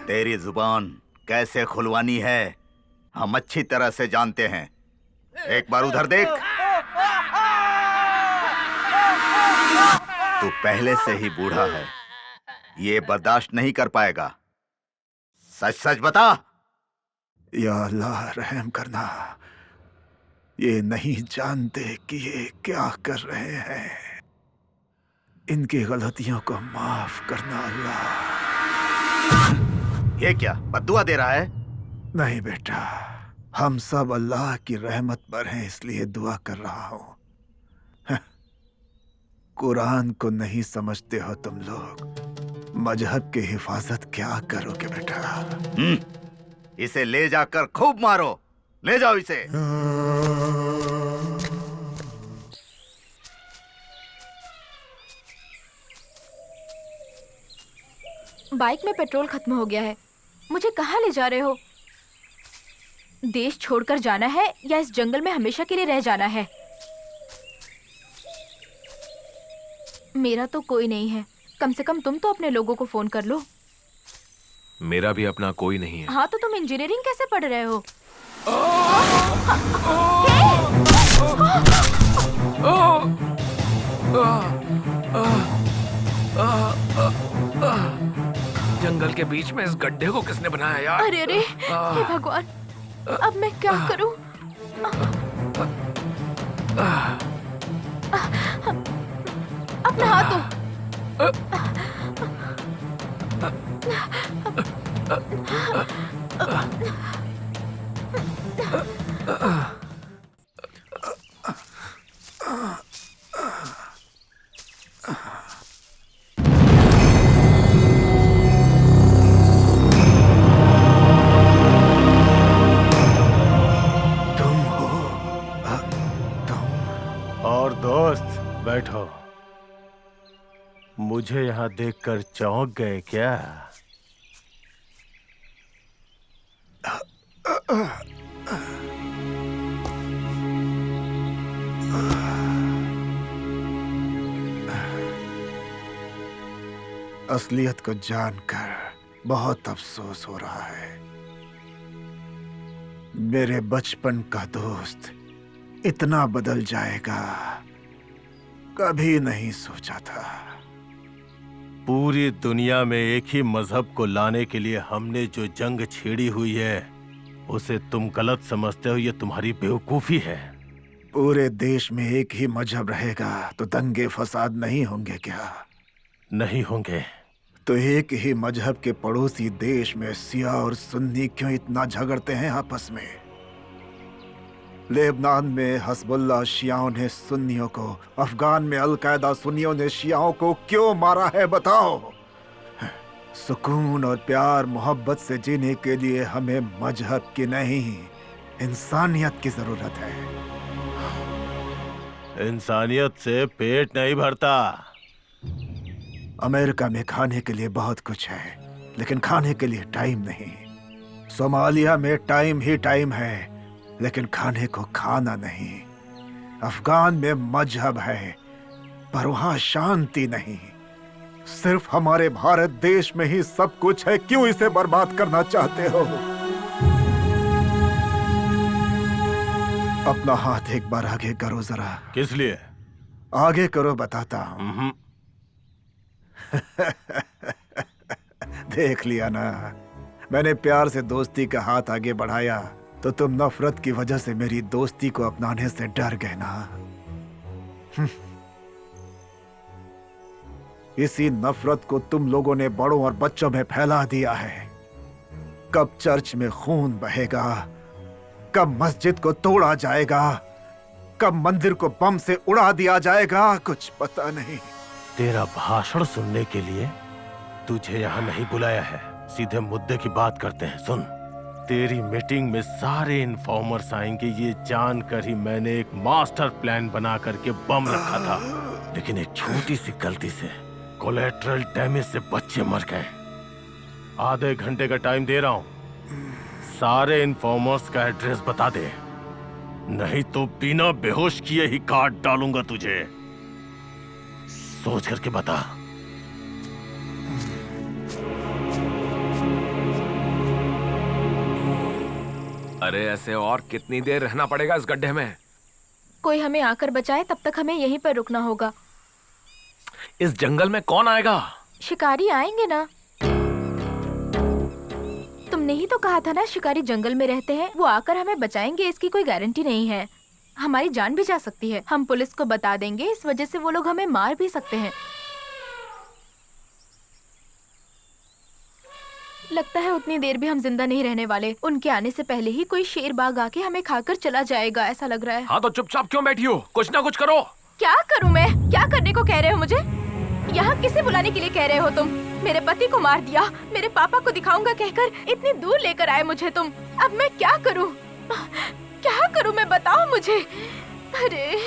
तेरी जुबान कैसे खुलवानी है हम अच्छी तरह से जानते हैं। एक बार उधर देख। तू पहले से ही बूढ़ा है, ये बर्दाश्त नहीं कर पाएगा। सच सच बता। या अल्लाह रहम करना, ये नहीं जानते कि ये क्या कर रहे हैं। इनकी गलतियों को माफ करना अल्लाह। ये क्या बद्दुआ दे रहा है? नहीं बेटा, हम सब अल्लाह की रहमत पर हैं, इसलिए दुआ कर रहा हूँ। कुरान को नहीं समझते हो तुम लोग, मजहब की हिफाजत क्या करोगे बेटा? इसे ले जाकर खूब मारो, ले जाओ इसे। बाइक में पेट्रोल खत्म हो गया है, मुझे कहाँ ले जा रहे हो? देश छोड़कर जाना है या इस जंगल में हमेशा के लिए रह जाना है? मेरा तो कोई नहीं है, कम से कम तुम तो अपने लोगों को फोन कर लो। मेरा भी अपना कोई नहीं है। हाँ, तो तुम इंजीनियरिंग कैसे पढ़ रहे हो? जंगल के बीच में इस गड्ढे को किसने बनाया यार? अरे अरे, हे भगवान, अब मैं क्या करूं? अपना हाथ दो। और दोस्त बैठो। मुझे यहाँ देखकर चौंक गए क्या? असलियत को जानकर बहुत अफसोस हो रहा है। मेरे बचपन का दोस्त इतना बदल जाएगा कभी नहीं सोचा था। पूरी दुनिया में एक ही मजहब को लाने के लिए हमने जो जंग छेड़ी हुई है उसे तुम गलत समझते हो, ये तुम्हारी बेवकूफी है। पूरे देश में एक ही मजहब रहेगा तो दंगे फसाद नहीं होंगे क्या? नहीं होंगे। तो एक ही मजहब के पड़ोसी देश में सिया और सुन्नी क्यों इतना झगड़ते हैं आपस में? लेबनान में हस्बुल्ला शियाओं ने सुन्नियों को, अफगान में अल-कायदा सुन्नियों ने शियाओं को क्यों मारा है बताओ? सुकून और प्यार मोहब्बत से जीने के लिए हमें मजहब की नहीं, इंसानियत की जरूरत है। इंसानियत से पेट नहीं भरता। अमेरिका में खाने के लिए बहुत कुछ है, लेकिन खाने के लिए टाइम नहीं। सोमालिया में टाइम ही टाइम है, लेकिन खाने को खाना नहीं। अफगान में मजहब है, पर वहां शांति नहीं। सिर्फ हमारे भारत देश में ही सब कुछ है, क्यों इसे बर्बाद करना चाहते हो? अपना हाथ एक बार आगे करो जरा। किस लिए? आगे करो, बताता हूं। देख लिया ना, मैंने प्यार से दोस्ती का हाथ आगे बढ़ाया तो तुम नफरत की वजह से मेरी दोस्ती को अपनाने से डर गए ना। इसी नफरत को तुम लोगों ने बड़ों और बच्चों में फैला दिया है। कब चर्च में खून बहेगा, कब मस्जिद को तोड़ा जाएगा, कब मंदिर को बम से उड़ा दिया जाएगा, कुछ पता नहीं। तेरा भाषण सुनने के लिए तुझे यहाँ नहीं बुलाया है, सीधे मुद्दे की बात करते हैं। सुन, तेरी मीटिंग में सारे इन्फॉर्मर्स आएंगे ये जानकर ही मैंने एक मास्टर प्लान बना करके बम रखा था, लेकिन एक छोटी सी गलती से कोलेट्रल डैमेज से बच्चे मर गए। आधे घंटे का टाइम दे रहा हूं, सारे इन्फॉर्मर्स का एड्रेस बता दे, नहीं तो बिना बेहोश किए ही काट डालूंगा तुझे। सोच करके बता। अरे ऐसे और कितनी देर रहना पड़ेगा इस गड्ढे में? कोई हमें आकर बचाए, तब तक हमें यहीं पर रुकना होगा। इस जंगल में कौन आएगा? शिकारी आएंगे ना। तुमने ही तो कहा था ना शिकारी जंगल में रहते हैं, वो आकर हमें बचाएंगे, इसकी कोई गारंटी नहीं है। हमारी जान भी जा सकती है। हम पुलिस को बता देंगे, इस वजह से वो लोग हमें मार भी सकते हैं। लगता है उतनी देर भी हम जिंदा नहीं रहने वाले। उनके आने से पहले ही कोई शेर बाग आके हमें खाकर चला जाएगा, ऐसा लग रहा है। हाँ तो चुपचाप क्यों बैठी हो? कुछ ना कुछ करो। क्या करूं मैं? क्या करने को कह रहे हो मुझे? यहाँ किसे बुलाने के लिए कह रहे हो तुम? मेरे पति को मार दिया, मेरे पापा को दिखाऊंगा कहकर इतनी दूर लेकर आए मुझे तुम। अब मैं क्या करूं? क्या करूं मैं, बताओ मुझे। अरे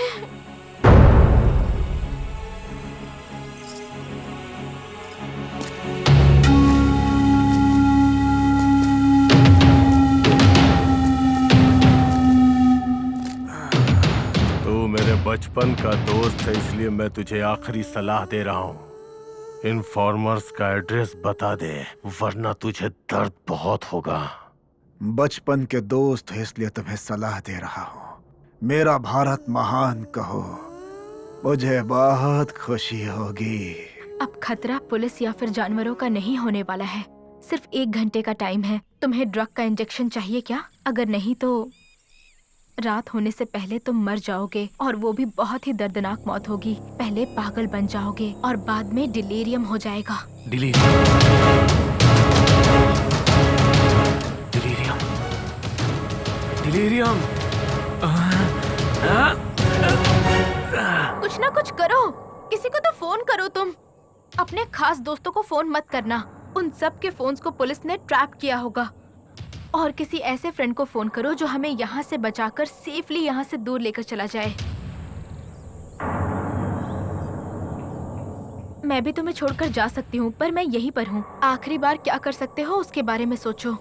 मेरे बचपन का दोस्त है, इसलिए मैं तुझे आखिरी सलाह दे रहा हूँ। इन्फॉर्मर्स का एड्रेस बता दे, वरना तुझे दर्द बहुत होगा। बचपन के दोस्त है इसलिए तुम्हें सलाह दे रहा हूँ। मेरा भारत महान कहो, मुझे बहुत खुशी होगी। अब खतरा पुलिस या फिर जानवरों का नहीं होने वाला है। सिर्फ 1 घंटे का टाइम है। तुम्हें ड्रग का इंजेक्शन चाहिए क्या? अगर नहीं तो रात होने से पहले तुम मर जाओगे, और वो भी बहुत ही दर्दनाक मौत होगी। पहले पागल बन जाओगे और बाद में डिलीरियम हो जाएगा। Delirium, delirium, delirium. कुछ ना कुछ करो, किसी को तो फोन करो तुम। अपने खास दोस्तों को फोन मत करना, उन सब के फोन्स को पुलिस ने ट्रैप किया होगा। और किसी ऐसे फ्रेंड को फोन करो जो हमें यहाँ से बचाकर सेफली यहाँ से दूर लेकर चला जाए। मैं भी तुम्हें छोड़कर जा सकती हूँ, पर मैं यहीं पर हूँ। आखिरी बार क्या कर सकते हो उसके बारे में सोचो।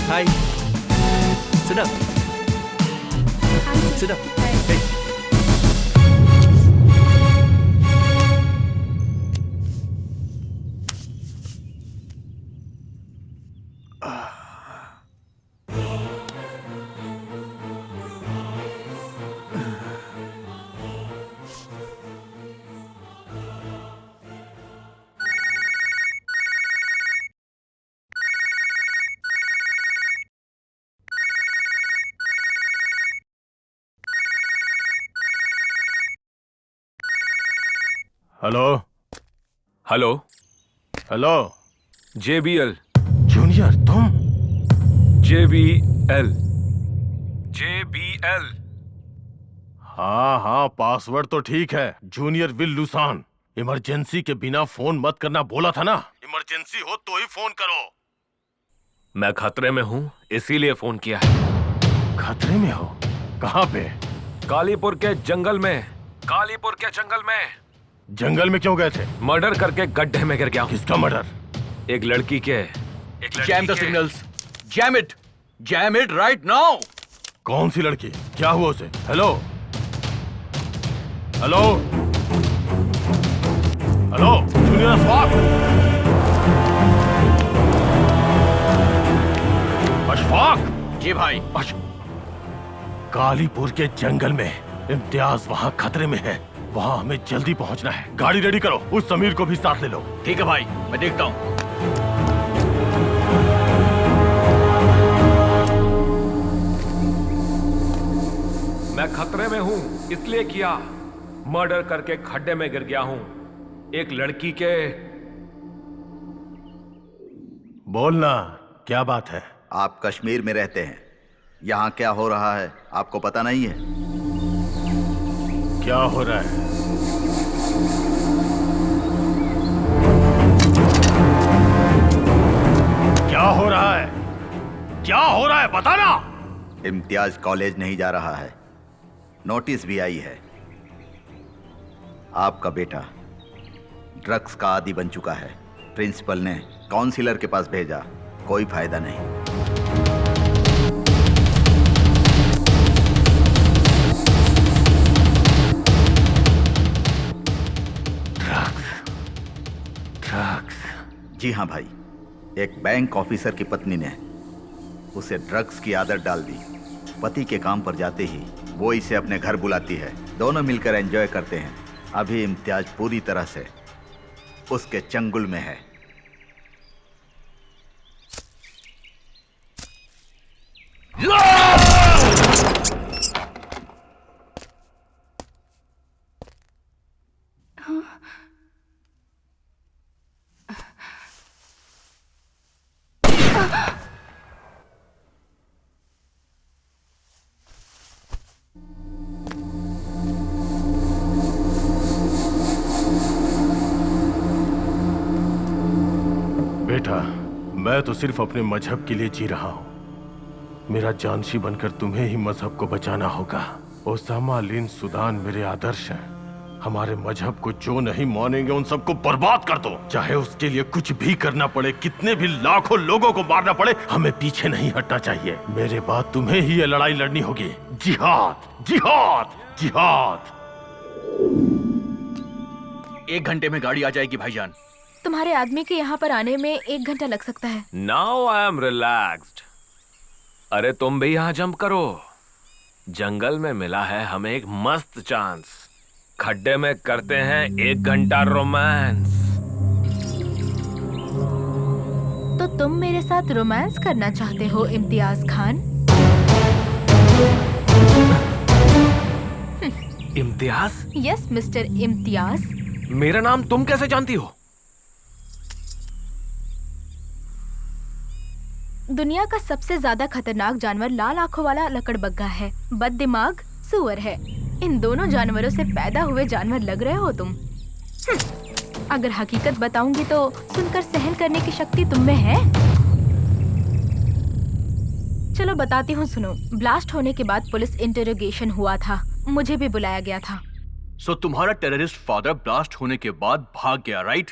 Hi. Sit up. Sit up. Hey. Hello hello hello. JBL, junior तुम? JBL, JBL। हाँ हाँ, पासवर्ड तो ठीक है, जूनियर विल लुसान। इमरजेंसी के बिना फोन मत करना बोला था ना। इमरजेंसी हो तो ही फोन करो। मैं खतरे में हूँ, इसीलिए फोन किया है। खतरे में हो? कहाँ पे? कालीपुर के जंगल में। कालीपुर के जंगल में। जंगल में क्यों गए थे? मर्डर करके गड्ढे में गिर गया। किसका मर्डर? एक लड़की के। Jam the signals. Jam it. Jam it right now. कौन सी लड़की? क्या हुआ उसे? हेलो हेलो हेलो, जूनियर स्वाट। अशफाक, जी भाई। कालीपुर के जंगल में इम्तियाज वहाँ खतरे में है। वहाँ हमें जल्दी पहुँचना है। गाड़ी रेडी करो, उस समीर को भी साथ ले लो। ठीक है भाई, मैं देखता हूँ। मैं खतरे में हूं इसलिए किया, मर्डर करके खड्डे में गिर गया हूं एक लड़की के। बोलना, क्या बात है? आप कश्मीर में रहते हैं, यहाँ क्या हो रहा है आपको पता नहीं है? क्या हो रहा है? क्या हो रहा है? क्या हो रहा है बताना। इम्तियाज कॉलेज नहीं जा रहा है, नोटिस भी आई है। आपका बेटा ड्रग्स का आदी बन चुका है। प्रिंसिपल ने काउंसिलर के पास भेजा, कोई फायदा नहीं। ड्रग्स? जी हाँ भाई, एक बैंक ऑफिसर की पत्नी ने उसे ड्रग्स की आदत डाल दी। पति के काम पर जाते ही वो इसे अपने घर बुलाती है, दोनों मिलकर एंजॉय करते हैं। अभी इम्तियाज पूरी तरह से उसके चंगुल में है। बेटा, मैं तो सिर्फ अपने मजहब के लिए जी रहा हूँ। मेरा जानशी बनकर तुम्हें ही मजहब को बचाना होगा। ओसामा बिन सुदान मेरे आदर्श हैं। हमारे मजहब को जो नहीं मानेंगे उन सबको बर्बाद कर दो, चाहे उसके लिए कुछ भी करना पड़े, कितने भी लाखों लोगों को मारना पड़े, हमें पीछे नहीं हटना चाहिए। मेरे बाद तुम्हें ही ये लड़ाई लड़नी होगी। जिहाद, जिहाद, जिहाद। 1 घंटे में गाड़ी आ जाएगी भाईजान। तुम्हारे आदमी के यहाँ पर आने में 1 घंटा लग सकता है। Now I am relaxed. अरे तुम भी यहाँ जंप करो। जंगल में मिला है हमें एक मस्त चांस। खड्डे में करते हैं 1 घंटा रोमांस। तो तुम मेरे साथ रोमांस करना चाहते हो इम्तियाज खान? इम्तियाज? Yes mister Imtiaz. मेरा नाम तुम कैसे जानती हो? दुनिया का सबसे ज्यादा खतरनाक जानवर लाल आंखों वाला लकड़बग्गा है, बददिमाग सूअर है। इन दोनों जानवरों से पैदा हुए जानवर लग रहे हो तुम। अगर हकीकत बताऊंगी तो सुनकर सहन करने की शक्ति तुम में है? चलो बताती हूँ, सुनो। ब्लास्ट होने के बाद पुलिस इंटरोगेशन हुआ था, मुझे भी बुलाया गया था। सो तुम्हारा टेररिस्ट फादर ब्लास्ट होने के बाद भाग गया, राइट?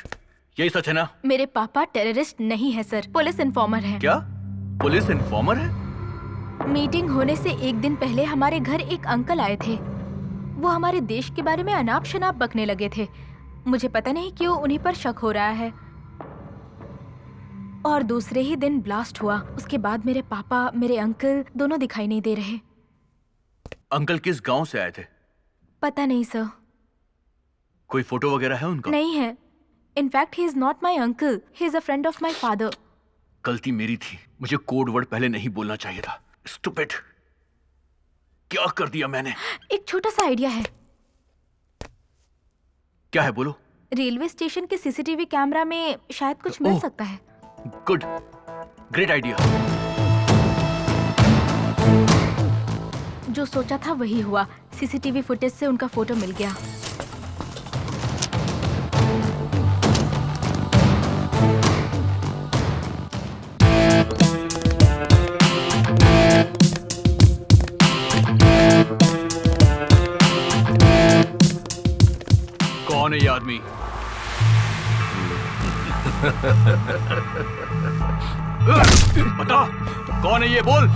यही सच है ना? मेरे पापा टेररिस्ट नहीं है सर, पुलिस इन्फॉर्मर है। क्या? पुलिस इन्फॉर्मर है? मीटिंग होने से 1 दिन पहले हमारे घर एक अंकल आए थे। वो हमारे देश के बारे में अनाप शनाप बकने लगे थे। मुझे पता नहीं क्यों उन्हीं पर शक हो रहा है। और दूसरे ही दिन ब्लास्ट हुआ। उसके बाद मेरे पापा, मेरे अंकल दोनों दिखाई नहीं दे रहे। अंकल किस गांव से आए थे? पता नहीं सर। कोई फोटो वगैरह है उनका? नहीं है। In fact he is not my uncle, he is a friend of my father. गलती मेरी थी, मुझे कोड वर्ड पहले नहीं बोलना चाहिए था। स्टूपिड, क्या कर दिया मैंने? एक छोटा सा आइडिया है। क्या है, बोलो। रेलवे स्टेशन के सीसीटीवी कैमरा में शायद कुछ मिल सकता है। Good, great idea. जो सोचा था वही हुआ। सीसीटीवी फुटेज से उनका फोटो मिल गया। कौन है ये आदमी? बता, कौन है ये, बोल।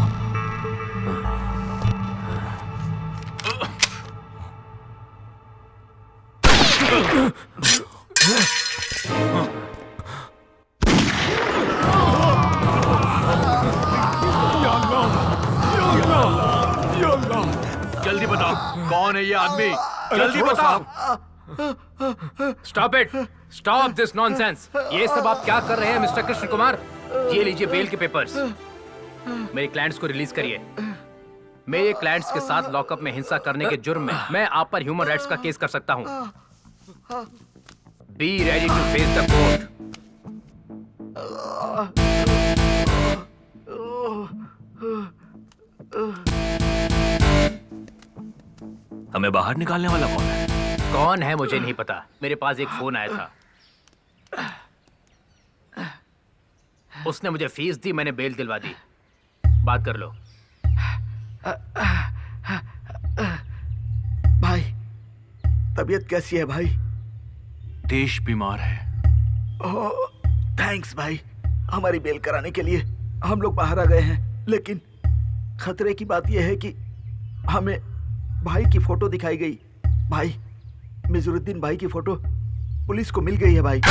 कौन है ये आदमी? जल्दी छोड़ो बताओ। Stop it, stop this nonsense. ये सब आप क्या कर रहे हैं मिस्टर कृष्ण कुमार? ये लीजिए बेल के पेपर्स। मेरे क्लाइंट्स को रिलीज करिए। मेरे क्लाइंट्स के साथ लॉकअप में हिंसा करने के जुर्म में मैं आप पर ह्यूमन राइट्स का केस कर सकता हूं। Be ready to face the court. हमें बाहर निकालने वाला कौन है? कौन है मुझे नहीं पता। मेरे पास एक फोन आया था, उसने मुझे फीस दी, मैंने बेल दिलवा दी। बात कर लो। भाई तबीयत कैसी है भाई? देश बीमार है। ओह थैंक्स भाई, हमारी बेल कराने के लिए हम लोग बाहर आ गए हैं, लेकिन खतरे की बात यह है कि हमें भाई की फोटो दिखाई गई। भाई मिजरुद्दीन भाई की फोटो पुलिस को मिल गई है भाई।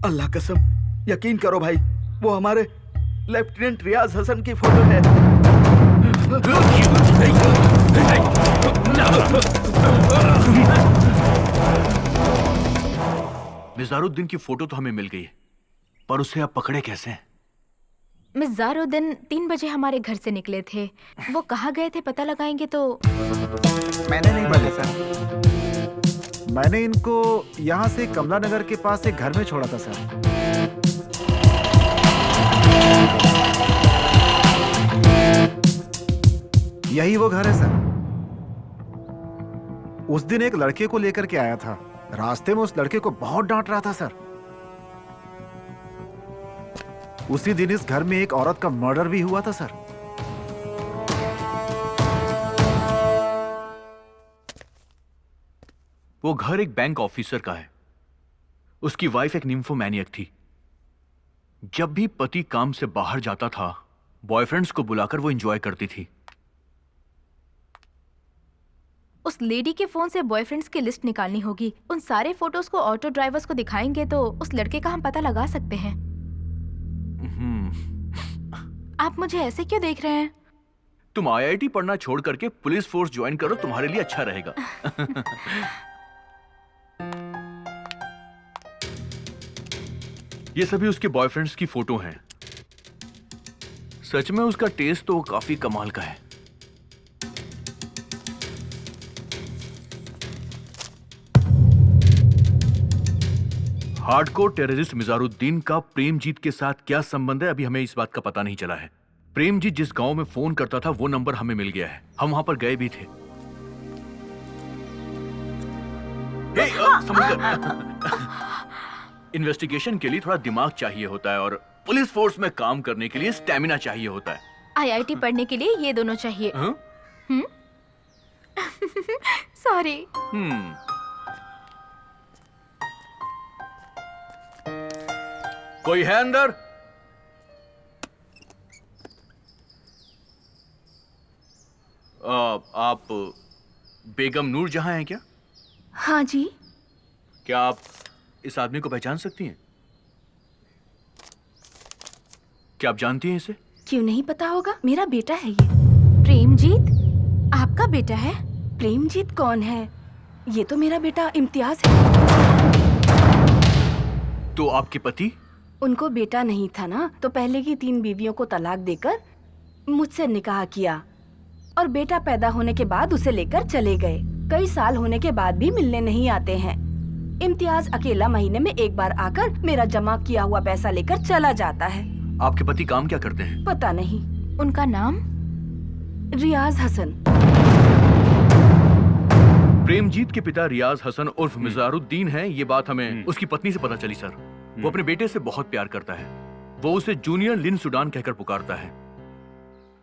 अल्लाह कसम, यकीन करो भाई, वो हमारे लेफ्टिनेंट रियाज हसन की फोटो है। मिजारुद्दीन की फोटो तो हमें मिल गई, पर उसे आप पकड़े कैसे? मिज़ारुद्दीन 3 बजे हमारे घर से निकले थे। वो कहाँ गए थे पता लगाएंगे तो। मैंने नहीं पता सर। मैंने इनको यहाँ से कमला नगर के पास एक घर में छोड़ा था सर। यही वो घर है सर। उस दिन एक लड़के को लेकर के आया था, रास्ते में उस लड़के को बहुत डांट रहा था सर। उसी दिन इस घर में एक औरत का मर्डर भी हुआ था सर। वो घर एक बैंक ऑफिसर का है। उसकी वाइफ एक निम्फोमैनियक थी। जब भी पति काम से बाहर जाता था, बॉयफ्रेंड्स को बुलाकर वो एंजॉय करती थी। उस लेडी के फोन से बॉयफ्रेंड्स की लिस्ट निकालनी होगी। उन सारे फोटोज को ऑटो ड्राइवर्स को दिखाएंगे तो उस लड़के का हम पता लगा सकते हैं। आप मुझे ऐसे क्यों देख रहे हैं? तुम आईआईटी पढ़ना छोड़ करके पुलिस फोर्स ज्वाइन करो, तुम्हारे लिए अच्छा रहेगा। ये सभी उसके बॉयफ्रेंड्स की फोटो हैं। सच में उसका टेस्ट तो काफी कमाल का है। हार्डकोर टेररिस्ट मिजारुद्दीन का प्रेमजीत के साथ क्या संबंध है, अभी हमें इस बात का पता नहीं चला है। प्रेमजीत जिस गांव में फोन करता था वो नंबर हमें मिल गया है। हम वहां पर गए भी थे। इन्वेस्टिगेशन के लिए थोड़ा दिमाग चाहिए होता है और पुलिस फोर्स में काम करने के लिए स्टैमिना चाहिए होता है। आईआईटी पढ़ने के लिए ये दोनों चाहिए। सॉरी। कोई है अंदर? आप बेगम नूर जहां हैं क्या? हाँ जी। क्या आप इस आदमी को पहचान सकती हैं? क्या आप जानती हैं इसे? क्यों नहीं पता होगा, मेरा बेटा है ये। प्रेमजीत आपका बेटा है? प्रेमजीत कौन है? ये तो मेरा बेटा इम्तियाज है। तो आपके पति? उनको बेटा नहीं था ना, तो पहले की 3 बीवियों को तलाक देकर मुझसे निकाह किया और बेटा पैदा होने के बाद उसे लेकर चले गए। कई साल होने के बाद भी मिलने नहीं आते हैं। इम्तियाज अकेला महीने में एक बार आकर मेरा जमा किया हुआ पैसा लेकर चला जाता है। आपके पति काम क्या करते हैं? पता नहीं। उनका नाम? रियाज हसन। प्रेमजीत के पिता रियाज हसन उर्फ मिजारुद्दीन हैं। ये बात हमें उसकी पत्नी से पता चली सर। वो अपने बेटे से बहुत प्यार करता है। वो उसे जूनियर लिन सुडान कहकर पुकारता है।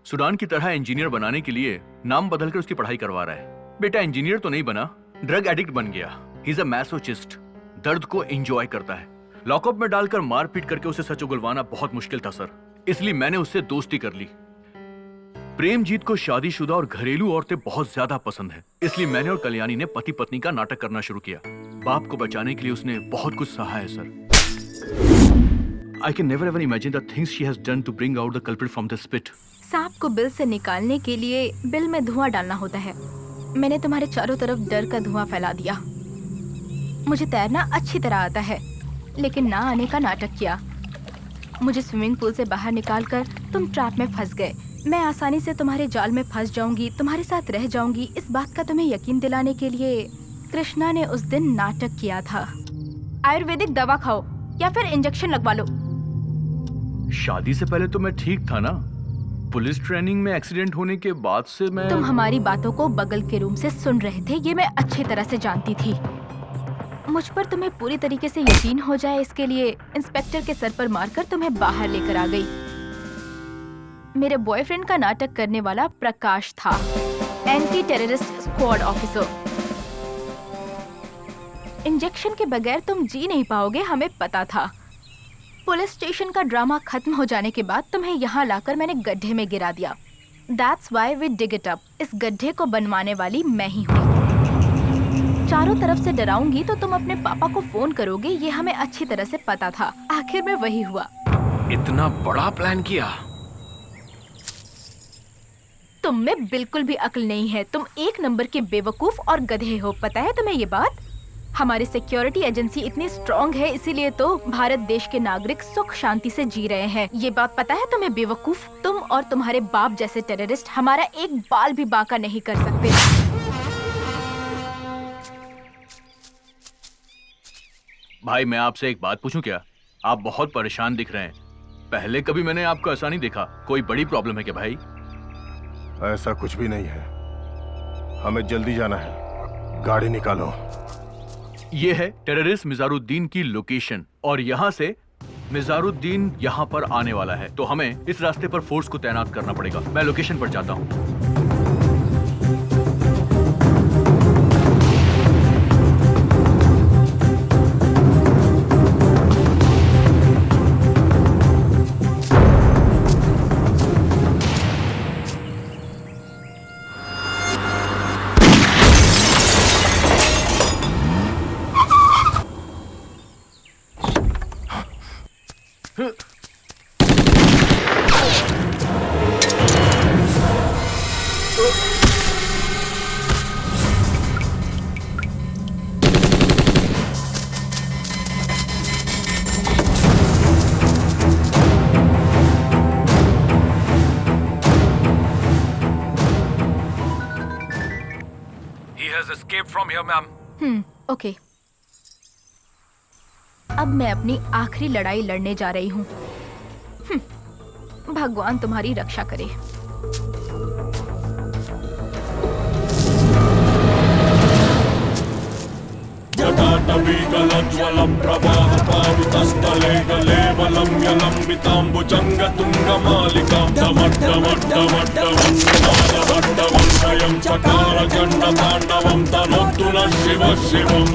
सुडान की तरह इंजीनियर बनाने के लिए नाम बदलकर उसकी पढ़ाई करवा रहा है। बेटा इंजीनियर तो नहीं बना, ड्रग एडिक्ट बन गया। ही इज अ मैसोचिस्ट, दर्द को एंजॉय करता है। लॉकअप में डालकर मारपीट करके उसे सच उगलवाना बहुत मुश्किल था सर, इसलिए मैंने उससे दोस्ती कर ली। प्रेमजीत को शादीशुदा और घरेलू औरतें बहुत ज्यादा पसंद है, इसलिए मैंने और कल्याणी ने पति पत्नी का नाटक करना शुरू किया। बाप को बचाने के लिए उसने बहुत कुछ सहा है sir. I can never ever imagine the things she has done to bring out the culprit from the spit. सांप आपको बिल से निकालने के लिए बिल में धुआं डालना होता है। मैंने तुम्हारे चारों तरफ डर का धुआं फैला दिया। मुझे तैरना अच्छी तरह आता है, लेकिन ना आने का नाटक किया। मुझे स्विमिंग पूल से बाहर निकालकर तुम ट्रैप में फंस गए। मैं आसानी से तुम्हारे जाल में फंस जाऊंगी, तुम्हारे साथ रह जाऊंगी, इस बात का तुम्हें यकीन दिलाने के लिए कृष्णा ने उस दिन नाटक किया था। आयुर्वेदिक दवा खाओ या फिर इंजेक्शन लगवा लो। शादी से पहले तो मैं ठीक था ना। पुलिस ट्रेनिंग में एक्सीडेंट होने के बाद से मैं... तुम हमारी बातों को बगल के रूम से सुन रहे थे, ये मैं अच्छी तरह से जानती थी। मुझ पर तुम्हें पूरी तरीके से यकीन हो जाए, इसके लिए इंस्पेक्टर के सर पर मारकर तुम्हें बाहर लेकर आ गई। मेरे बॉयफ्रेंड का नाटक करने वाला प्रकाश था, anti terrorist squad officer. Injection के बगैर तुम जी नहीं पाओगे, हमें पता था। पुलिस स्टेशन का ड्रामा खत्म हो जाने के बाद तुम्हें यहाँ लाकर मैंने गड्ढे में गिरा दिया। That's why we dig it up। इस गड्ढे को बनवाने वाली मैं ही हूँ। चारों तरफ से डराऊंगी तो तुम अपने पापा को फोन करोगे, ये हमें अच्छी तरह से पता था। आखिर में वही हुआ। इतना बड़ा प्लान किया। तुम में बिल्कुल भी अक्ल नहीं है। तुम एक नंबर के बेवकूफ और गधे हो, पता है तुम्हें ये बात? हमारी सिक्योरिटी एजेंसी इतनी स्ट्रॉन्ग है, इसीलिए तो भारत देश के नागरिक सुख शांति से जी रहे हैं। ये बात पता है तुम्हें बेवकूफ? तुम और तुम्हारे बाप जैसे टेररिस्ट हमारा एक बाल भी बांका नहीं कर सकते। भाई मैं आपसे एक बात पूछूं क्या? आप बहुत परेशान दिख रहे हैं। पहले कभी मैंने आपको ऐसा नहीं देखा। कोई बड़ी प्रॉब्लम है क्या भाई? ऐसा कुछ भी नहीं है। हमें जल्दी जाना है, गाड़ी निकालो। ये है टेररिस्ट मिजारुद्दीन की लोकेशन और यहाँ से मिजारुद्दीन यहाँ पर आने वाला है, तो हमें इस रास्ते पर फोर्स को तैनात करना पड़ेगा। मैं लोकेशन पर जाता हूँ। From here, ma'am. ओके। अब मैं अपनी आखिरी लड़ाई लड़ने जा रही हूँ। भगवान तुम्हारी रक्षा करे। जटाटवीगलज्वलं प्रवाहपावितस्थले गलेवलं यलम्बिताम्बुजङ्गतुङ्गमालिकां डमड्डमड्डमड्डमं स्वयं चकारचण्डताण्डवं तनोतु नः शिवः शिवम्।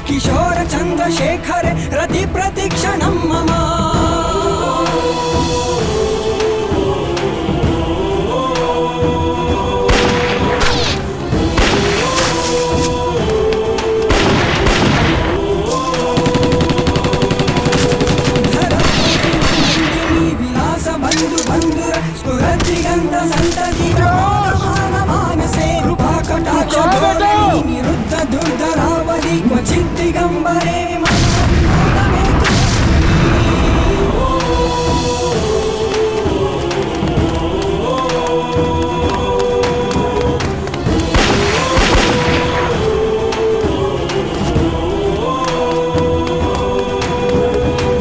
किशोर चंद्रशेखर रति प्रतीक्षणं मम। विलास बंधु बंधुर स्फुरति गंध संतति मानसे रूपा कटाक्ष निरुद्ध दुर्धरावधि क्वचित् दिगंबरे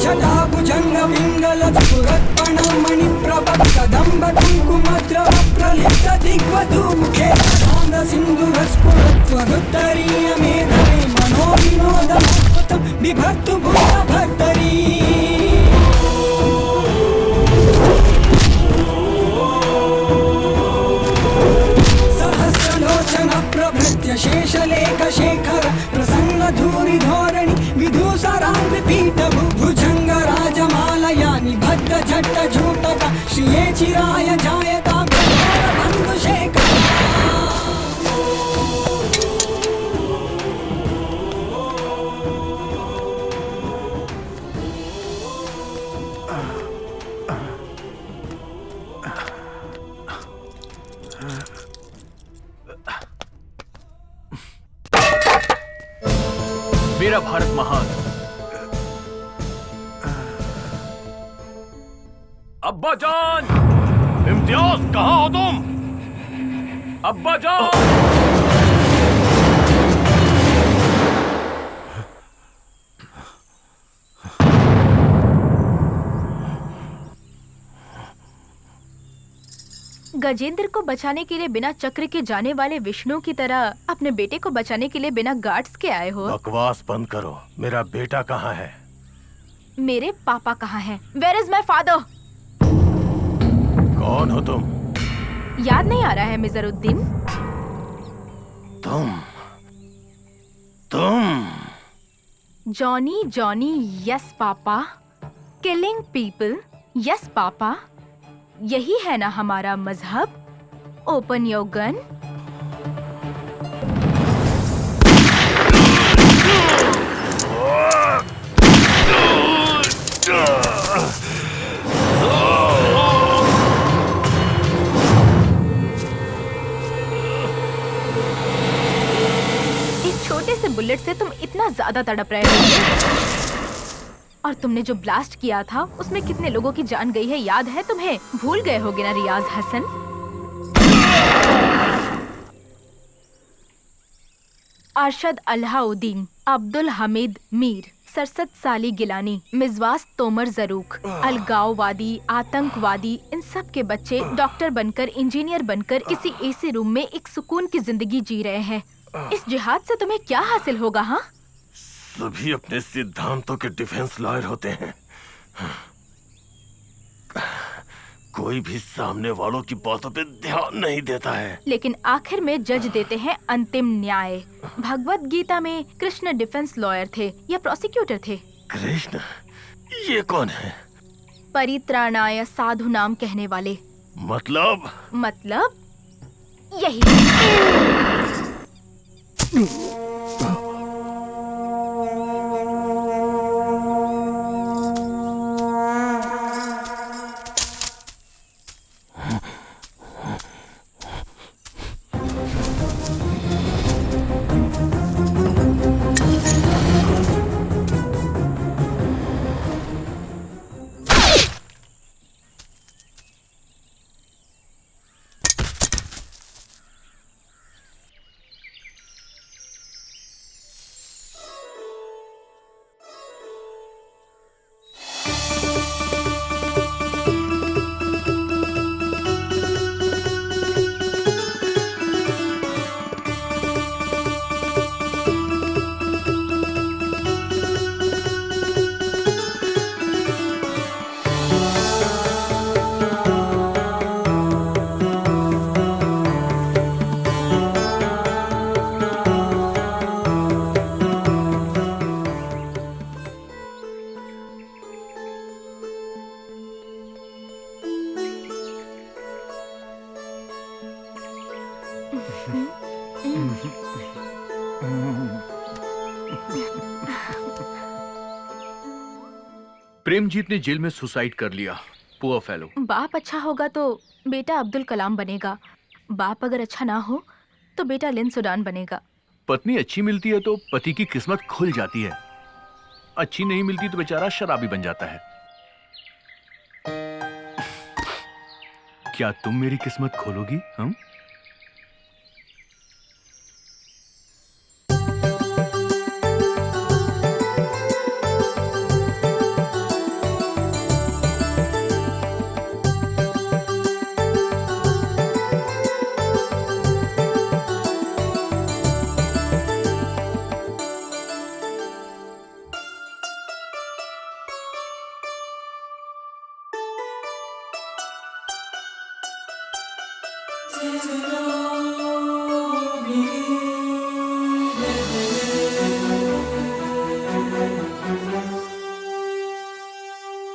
जटाभुजंग पिंगल स्फुरत्पण मणिप्रभ कदंब कुंकुमद्रव प्रलिप्त दिग्वधूमुखे सिंधुर स्फुरत्वरुत्तरीय मेधवे मनोविनोदमद्भुतं बिभर्तु भूतभर्तरी। सहस्रलोचन प्रभृत्य शेषलेख झट्ट झूटका श्रिये चिराय जायता बंधुशेखर मेरा भारत महान। अब्बा जान, इम्तियाज कहाँ हो तुम? अब्बा जान। गजेंद्र को बचाने के लिए बिना चक्र के जाने वाले विष्णु की तरह अपने बेटे को बचाने के लिए बिना गार्ड्स के आए हो। बकवास बंद करो। मेरा बेटा कहाँ है? मेरे पापा कहाँ हैं? Where is my father? कौन हो तुम? याद नहीं आ रहा है मिजरुद्दीन? तुम Johnny Johnny yes papa, killing people yes papa, यही है ना हमारा मजहब? Open your gun. इस छोटे से बुलेट से तुम इतना ज्यादा तड़प रहे हो। और तुमने जो ब्लास्ट किया था उसमें कितने लोगों की जान गई है याद है तुम्हें? भूल गए होगे ना रियाज हसन? अरशद अल्लाउद्दीन, अब्दुल हमीद मीर, सरसद साली गिलानी, मिजवास तोमर जरूक, अलगाववादी, आतंकवादी, इन सब के बच्चे डॉक्टर बनकर, इंजीनियर बनकर किसी एसी रूम में एक सुकून की जिंदगी जी रहे हैं। इस जिहाद से तुम्हें क्या हासिल होगा? हाँ, सभी अपने सिद्धांतों के डिफेंस लॉयर होते हैं। कोई भी सामने वालों की बातों पे ध्यान नहीं देता है। लेकिन आखिर में जज देते हैं अंतिम न्याय। भगवत गीता में कृष्ण डिफेंस लॉयर थे या प्रोसिक्यूटर थे? कृष्ण? ये कौन है? परित्राणाय साधु नाम कहने वाले। मतलब यही। प्रेमजीत ने जेल में सुसाइड कर लिया। Poor fellow. बाप अच्छा होगा तो बेटा अब्दुल कलाम बनेगा। बाप अगर अच्छा ना हो तो बेटा लिन सुडान बनेगा। पत्नी अच्छी मिलती है तो पति की किस्मत खुल जाती है, अच्छी नहीं मिलती तो बेचारा शराबी बन जाता है। क्या तुम मेरी किस्मत खोलोगी? हम